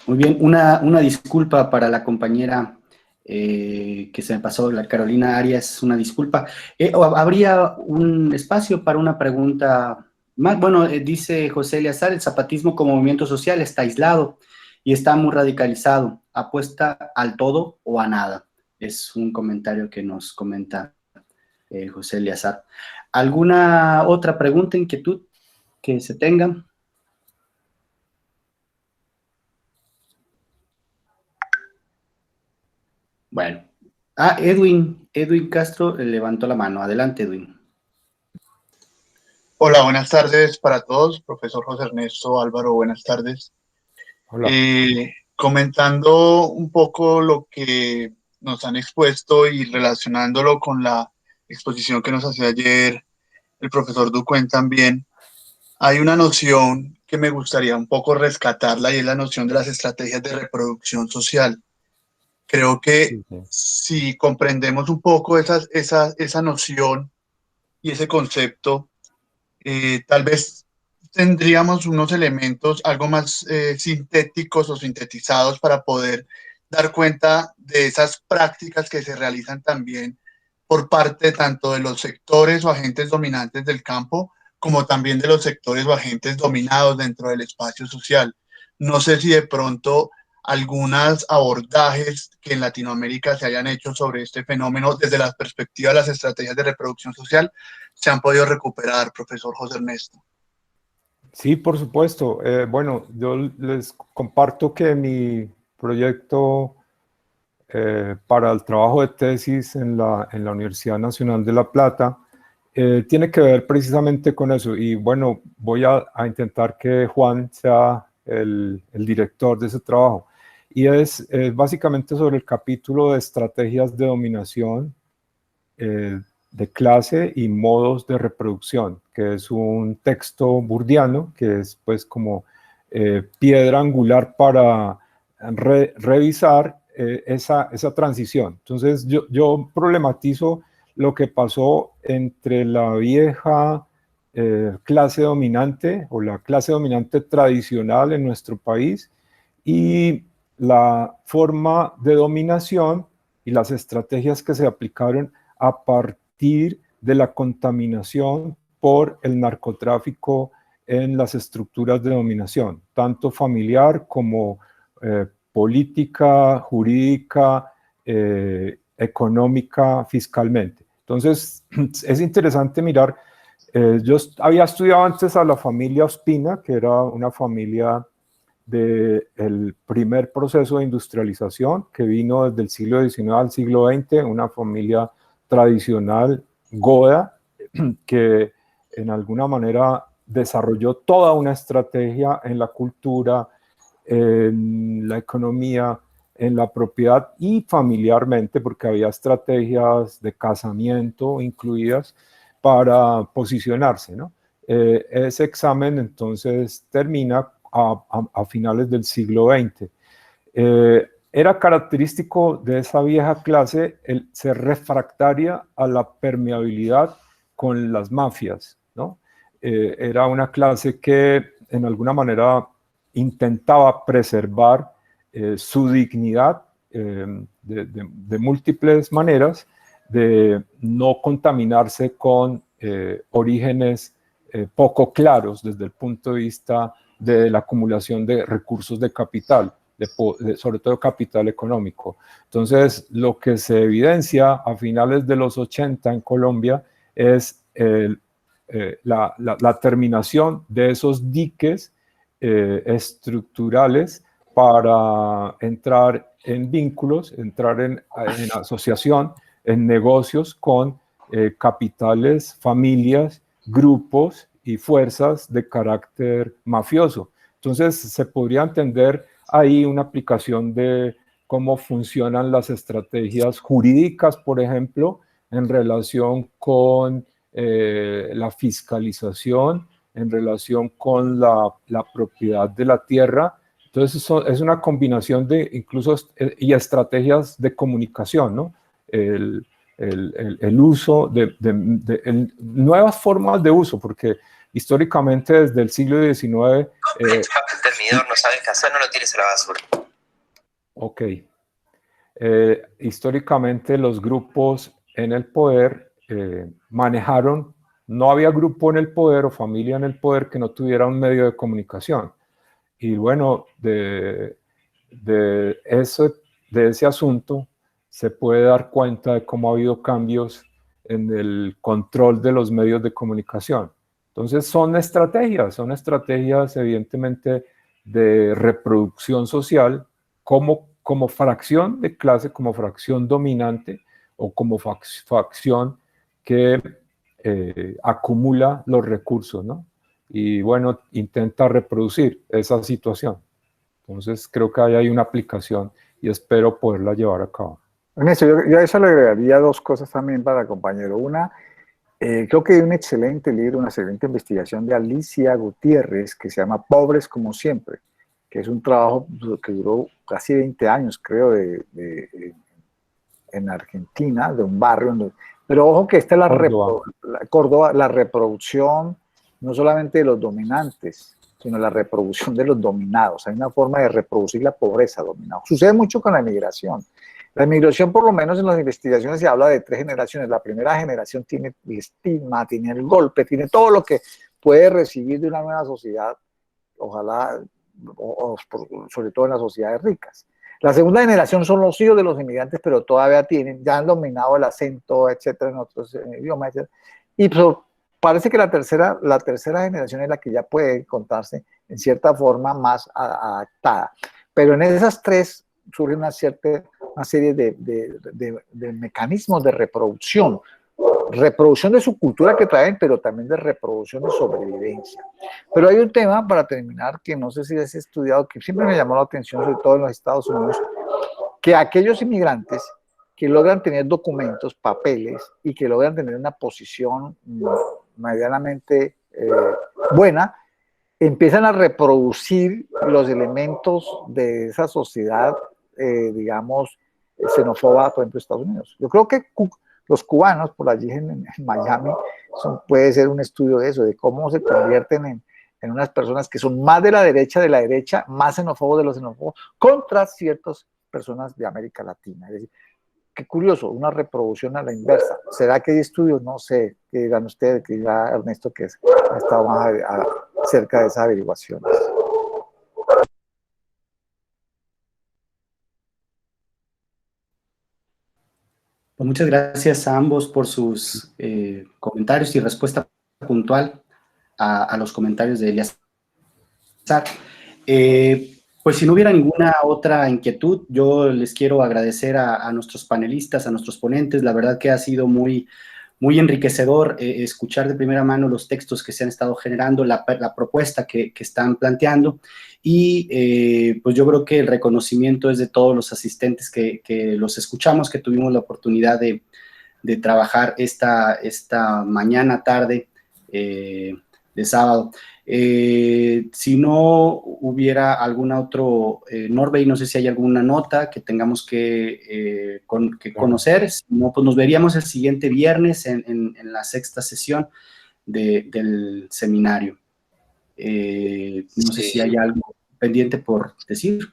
A: Muy bien, una disculpa para la compañera que se me pasó, la Carolina Arias, una disculpa. ¿Habría un espacio para una pregunta más? Bueno, dice José Eleazar, el zapatismo como movimiento social está aislado y está muy radicalizado. ¿Apuesta al todo o a nada? Es un comentario que nos comenta José Eleazar. ¿Alguna otra pregunta, inquietud que se tenga? Bueno. Edwin Castro levantó la mano. Adelante, Edwin.
G: Hola, buenas tardes para todos. Profesor José Ernesto, Álvaro, buenas tardes.
C: Hola.
G: Comentando un poco lo que nos han expuesto y relacionándolo con la exposición que nos hacía ayer el profesor Ducuen también, hay una noción que me gustaría un poco rescatarla y es la noción de las estrategias de reproducción social. Creo que si comprendemos un poco esa noción y ese concepto, tal vez tendríamos unos elementos algo más sintéticos o sintetizados para poder dar cuenta de esas prácticas que se realizan también por parte tanto de los sectores o agentes dominantes del campo, como también de los sectores o agentes dominados dentro del espacio social. No sé si de pronto algunos abordajes que en Latinoamérica se hayan hecho sobre este fenómeno desde la perspectiva de las estrategias de reproducción social se han podido recuperar, profesor José Ernesto.
C: Sí, por supuesto. Bueno, yo les comparto que mi proyecto para el trabajo de tesis en la Universidad Nacional de La Plata tiene que ver precisamente con eso. Y bueno, voy a intentar que Juan sea el director de ese trabajo. Y es básicamente sobre el capítulo de estrategias de dominación de clase y modos de reproducción, que es un texto burdiano, que es pues como piedra angular para revisar esa transición. Entonces yo problematizo lo que pasó entre la vieja clase dominante o la clase dominante tradicional en nuestro país y la forma de dominación y las estrategias que se aplicaron a partir de la contaminación por el narcotráfico en las estructuras de dominación, tanto familiar como política, jurídica, económica, fiscalmente. Entonces, es interesante mirar, yo había estudiado antes a la familia Ospina, que era una familia del primer proceso de industrialización que vino desde el siglo XIX al siglo XX, una familia tradicional goda que en alguna manera desarrolló toda una estrategia en la cultura, en la economía, en la propiedad y familiarmente, porque había estrategias de casamiento incluidas para posicionarse, ¿no? Ese examen entonces termina a finales del siglo XX. Era característico de esa vieja clase el ser refractaria a la permeabilidad con las mafias, ¿no? Era una clase que en alguna manera intentaba preservar su dignidad de múltiples maneras, de no contaminarse con orígenes poco claros desde el punto de vista de la acumulación de recursos de capital, sobre todo capital económico. Entonces, lo que se evidencia a finales de los 80 en Colombia es la terminación de esos diques estructurales para entrar en vínculos, entrar en asociación, en negocios con capitales, familias, grupos y fuerzas de carácter mafioso. Entonces se podría entender ahí una aplicación de cómo funcionan las estrategias jurídicas, por ejemplo, en relación con la fiscalización, en relación con la propiedad de la tierra. Entonces es una combinación de incluso y estrategias de comunicación, ¿no? El uso de nuevas formas de uso, porque históricamente desde el siglo XIX...
H: el termidor no sabe qué hacer, no lo tires a la basura.
C: Ok. Históricamente los grupos en el poder manejaron, no había grupo en el poder o familia en el poder que no tuviera un medio de comunicación. Y bueno, de ese asunto se puede dar cuenta de cómo ha habido cambios en el control de los medios de comunicación. Entonces son estrategias evidentemente de reproducción social como fracción de clase, como fracción dominante o como facción que acumula los recursos, ¿no? Y bueno, intenta reproducir esa situación. Entonces creo que ahí hay una aplicación y espero poderla llevar a cabo.
B: Ernesto, yo a eso le agregaría dos cosas también para el compañero. Una, creo que hay un excelente libro, una excelente investigación de Alicia Gutiérrez que se llama Pobres como siempre, que es un trabajo que duró casi 20 años, creo, en Argentina, de un barrio. Pero ojo que esta es la reproducción no solamente de los dominantes, sino la reproducción de los dominados. Hay una forma de reproducir la pobreza dominada. Sucede mucho con la migración. La migración, por lo menos en las investigaciones, se habla de 3 generaciones. La primera generación tiene el estigma, tiene el golpe, tiene todo lo que puede recibir de una nueva sociedad, ojalá, sobre todo en las sociedades ricas. La segunda generación son los hijos de los inmigrantes, pero todavía ya han dominado el acento, etcétera, en otros idiomas, etcétera. Y parece que la tercera generación es la que ya puede contarse en cierta forma más adaptada. Pero en esas 3 surge una serie de mecanismos de reproducción de su cultura que traen, pero también de reproducción de sobrevivencia. Pero hay un tema, para terminar, que no sé si has estudiado, que siempre me llamó la atención, sobre todo en los Estados Unidos, que aquellos inmigrantes que logran tener documentos, papeles, y que logran tener una posición medianamente buena, empiezan a reproducir los elementos de esa sociedad, digamos, xenófoba, por ejemplo, Estados Unidos. Yo creo que los cubanos, por allí en Miami, puede ser un estudio de eso, de cómo se convierten en unas personas que son más de la derecha, más xenófobos de los xenófobos, contra ciertas personas de América Latina. Es decir, qué curioso, una reproducción a la inversa. ¿Será que hay estudios? No sé, que digan ustedes, que diga Ernesto, que ha estado más cerca de esas averiguaciones.
A: Pues muchas gracias a ambos por sus comentarios y respuesta puntual a los comentarios de Elías. Pues si no hubiera ninguna otra inquietud, yo les quiero agradecer a nuestros panelistas, a nuestros ponentes. La verdad que ha sido muy enriquecedor escuchar de primera mano los textos que se han estado generando, la propuesta que están planteando, y pues yo creo que el reconocimiento es de todos los asistentes que los escuchamos, que tuvimos la oportunidad de trabajar esta mañana, tarde de sábado. Si no hubiera algún otro, Norbey, no sé si hay alguna nota que tengamos que conocer. Si no, pues nos veríamos el siguiente viernes en la 6ª sesión del seminario. No sé si hay algo pendiente por decir.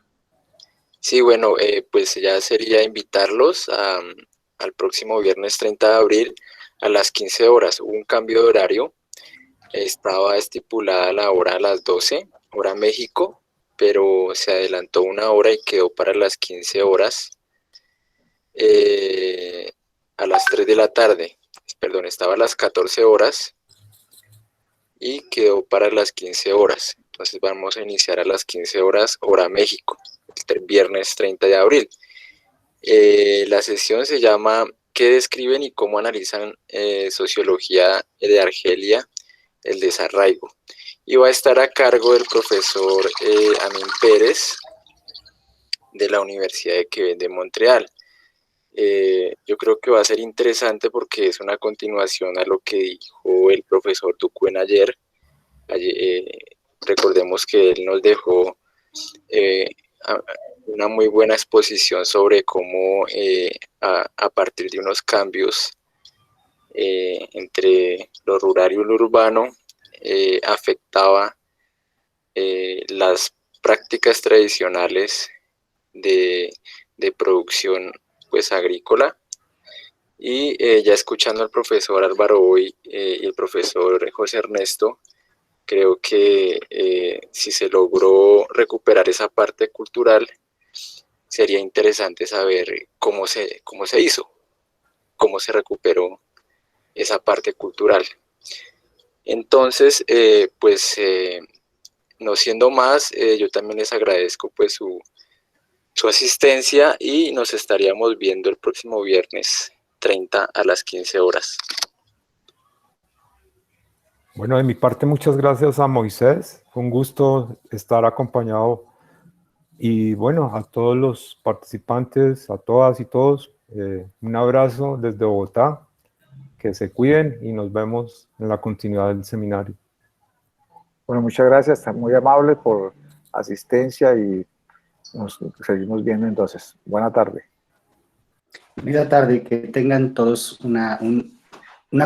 F: Sí, bueno, pues ya sería invitarlos al próximo viernes 30 de abril a las 15 horas. Hubo un cambio de horario. Estaba estipulada la hora a las 12, hora México, pero se adelantó 1 hora y quedó para las 15 horas, a las 3 de la tarde. Perdón, estaba a las 14 horas y quedó para las 15 horas. Entonces vamos a iniciar a las 15 horas, hora México, el viernes 30 de abril. La sesión se llama ¿Qué describen y cómo analizan sociología de Argelia? El desarraigo, y va a estar a cargo del profesor Amin Pérez de la Universidad de Quebec de Montreal. Yo creo que va a ser interesante porque es una continuación a lo que dijo el profesor Ducuen ayer. Recordemos que él nos dejó una muy buena exposición sobre cómo a partir de unos cambios entre lo rural y lo urbano, afectaba las prácticas tradicionales de producción pues agrícola, y ya escuchando al profesor Álvaro hoy y el profesor José Ernesto, creo que si se logró recuperar esa parte cultural, sería interesante saber cómo se hizo, cómo se recuperó esa parte cultural. Entonces, pues, no siendo más, yo también les agradezco pues su asistencia, y nos estaríamos viendo el próximo viernes 30 a las 15 horas.
C: Bueno, de mi parte, muchas gracias a Moisés. Fue un gusto estar acompañado. Y bueno, a todos los participantes, a todas y todos, un abrazo desde Bogotá. Que se cuiden y nos vemos en la continuidad del seminario.
B: Bueno, muchas gracias, está muy amable por asistencia y nos seguimos viendo entonces. Buena tarde.
A: Buena tarde, que tengan todos una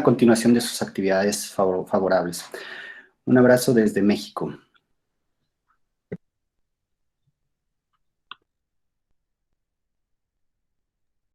A: continuación de sus actividades favorables. Un abrazo desde México.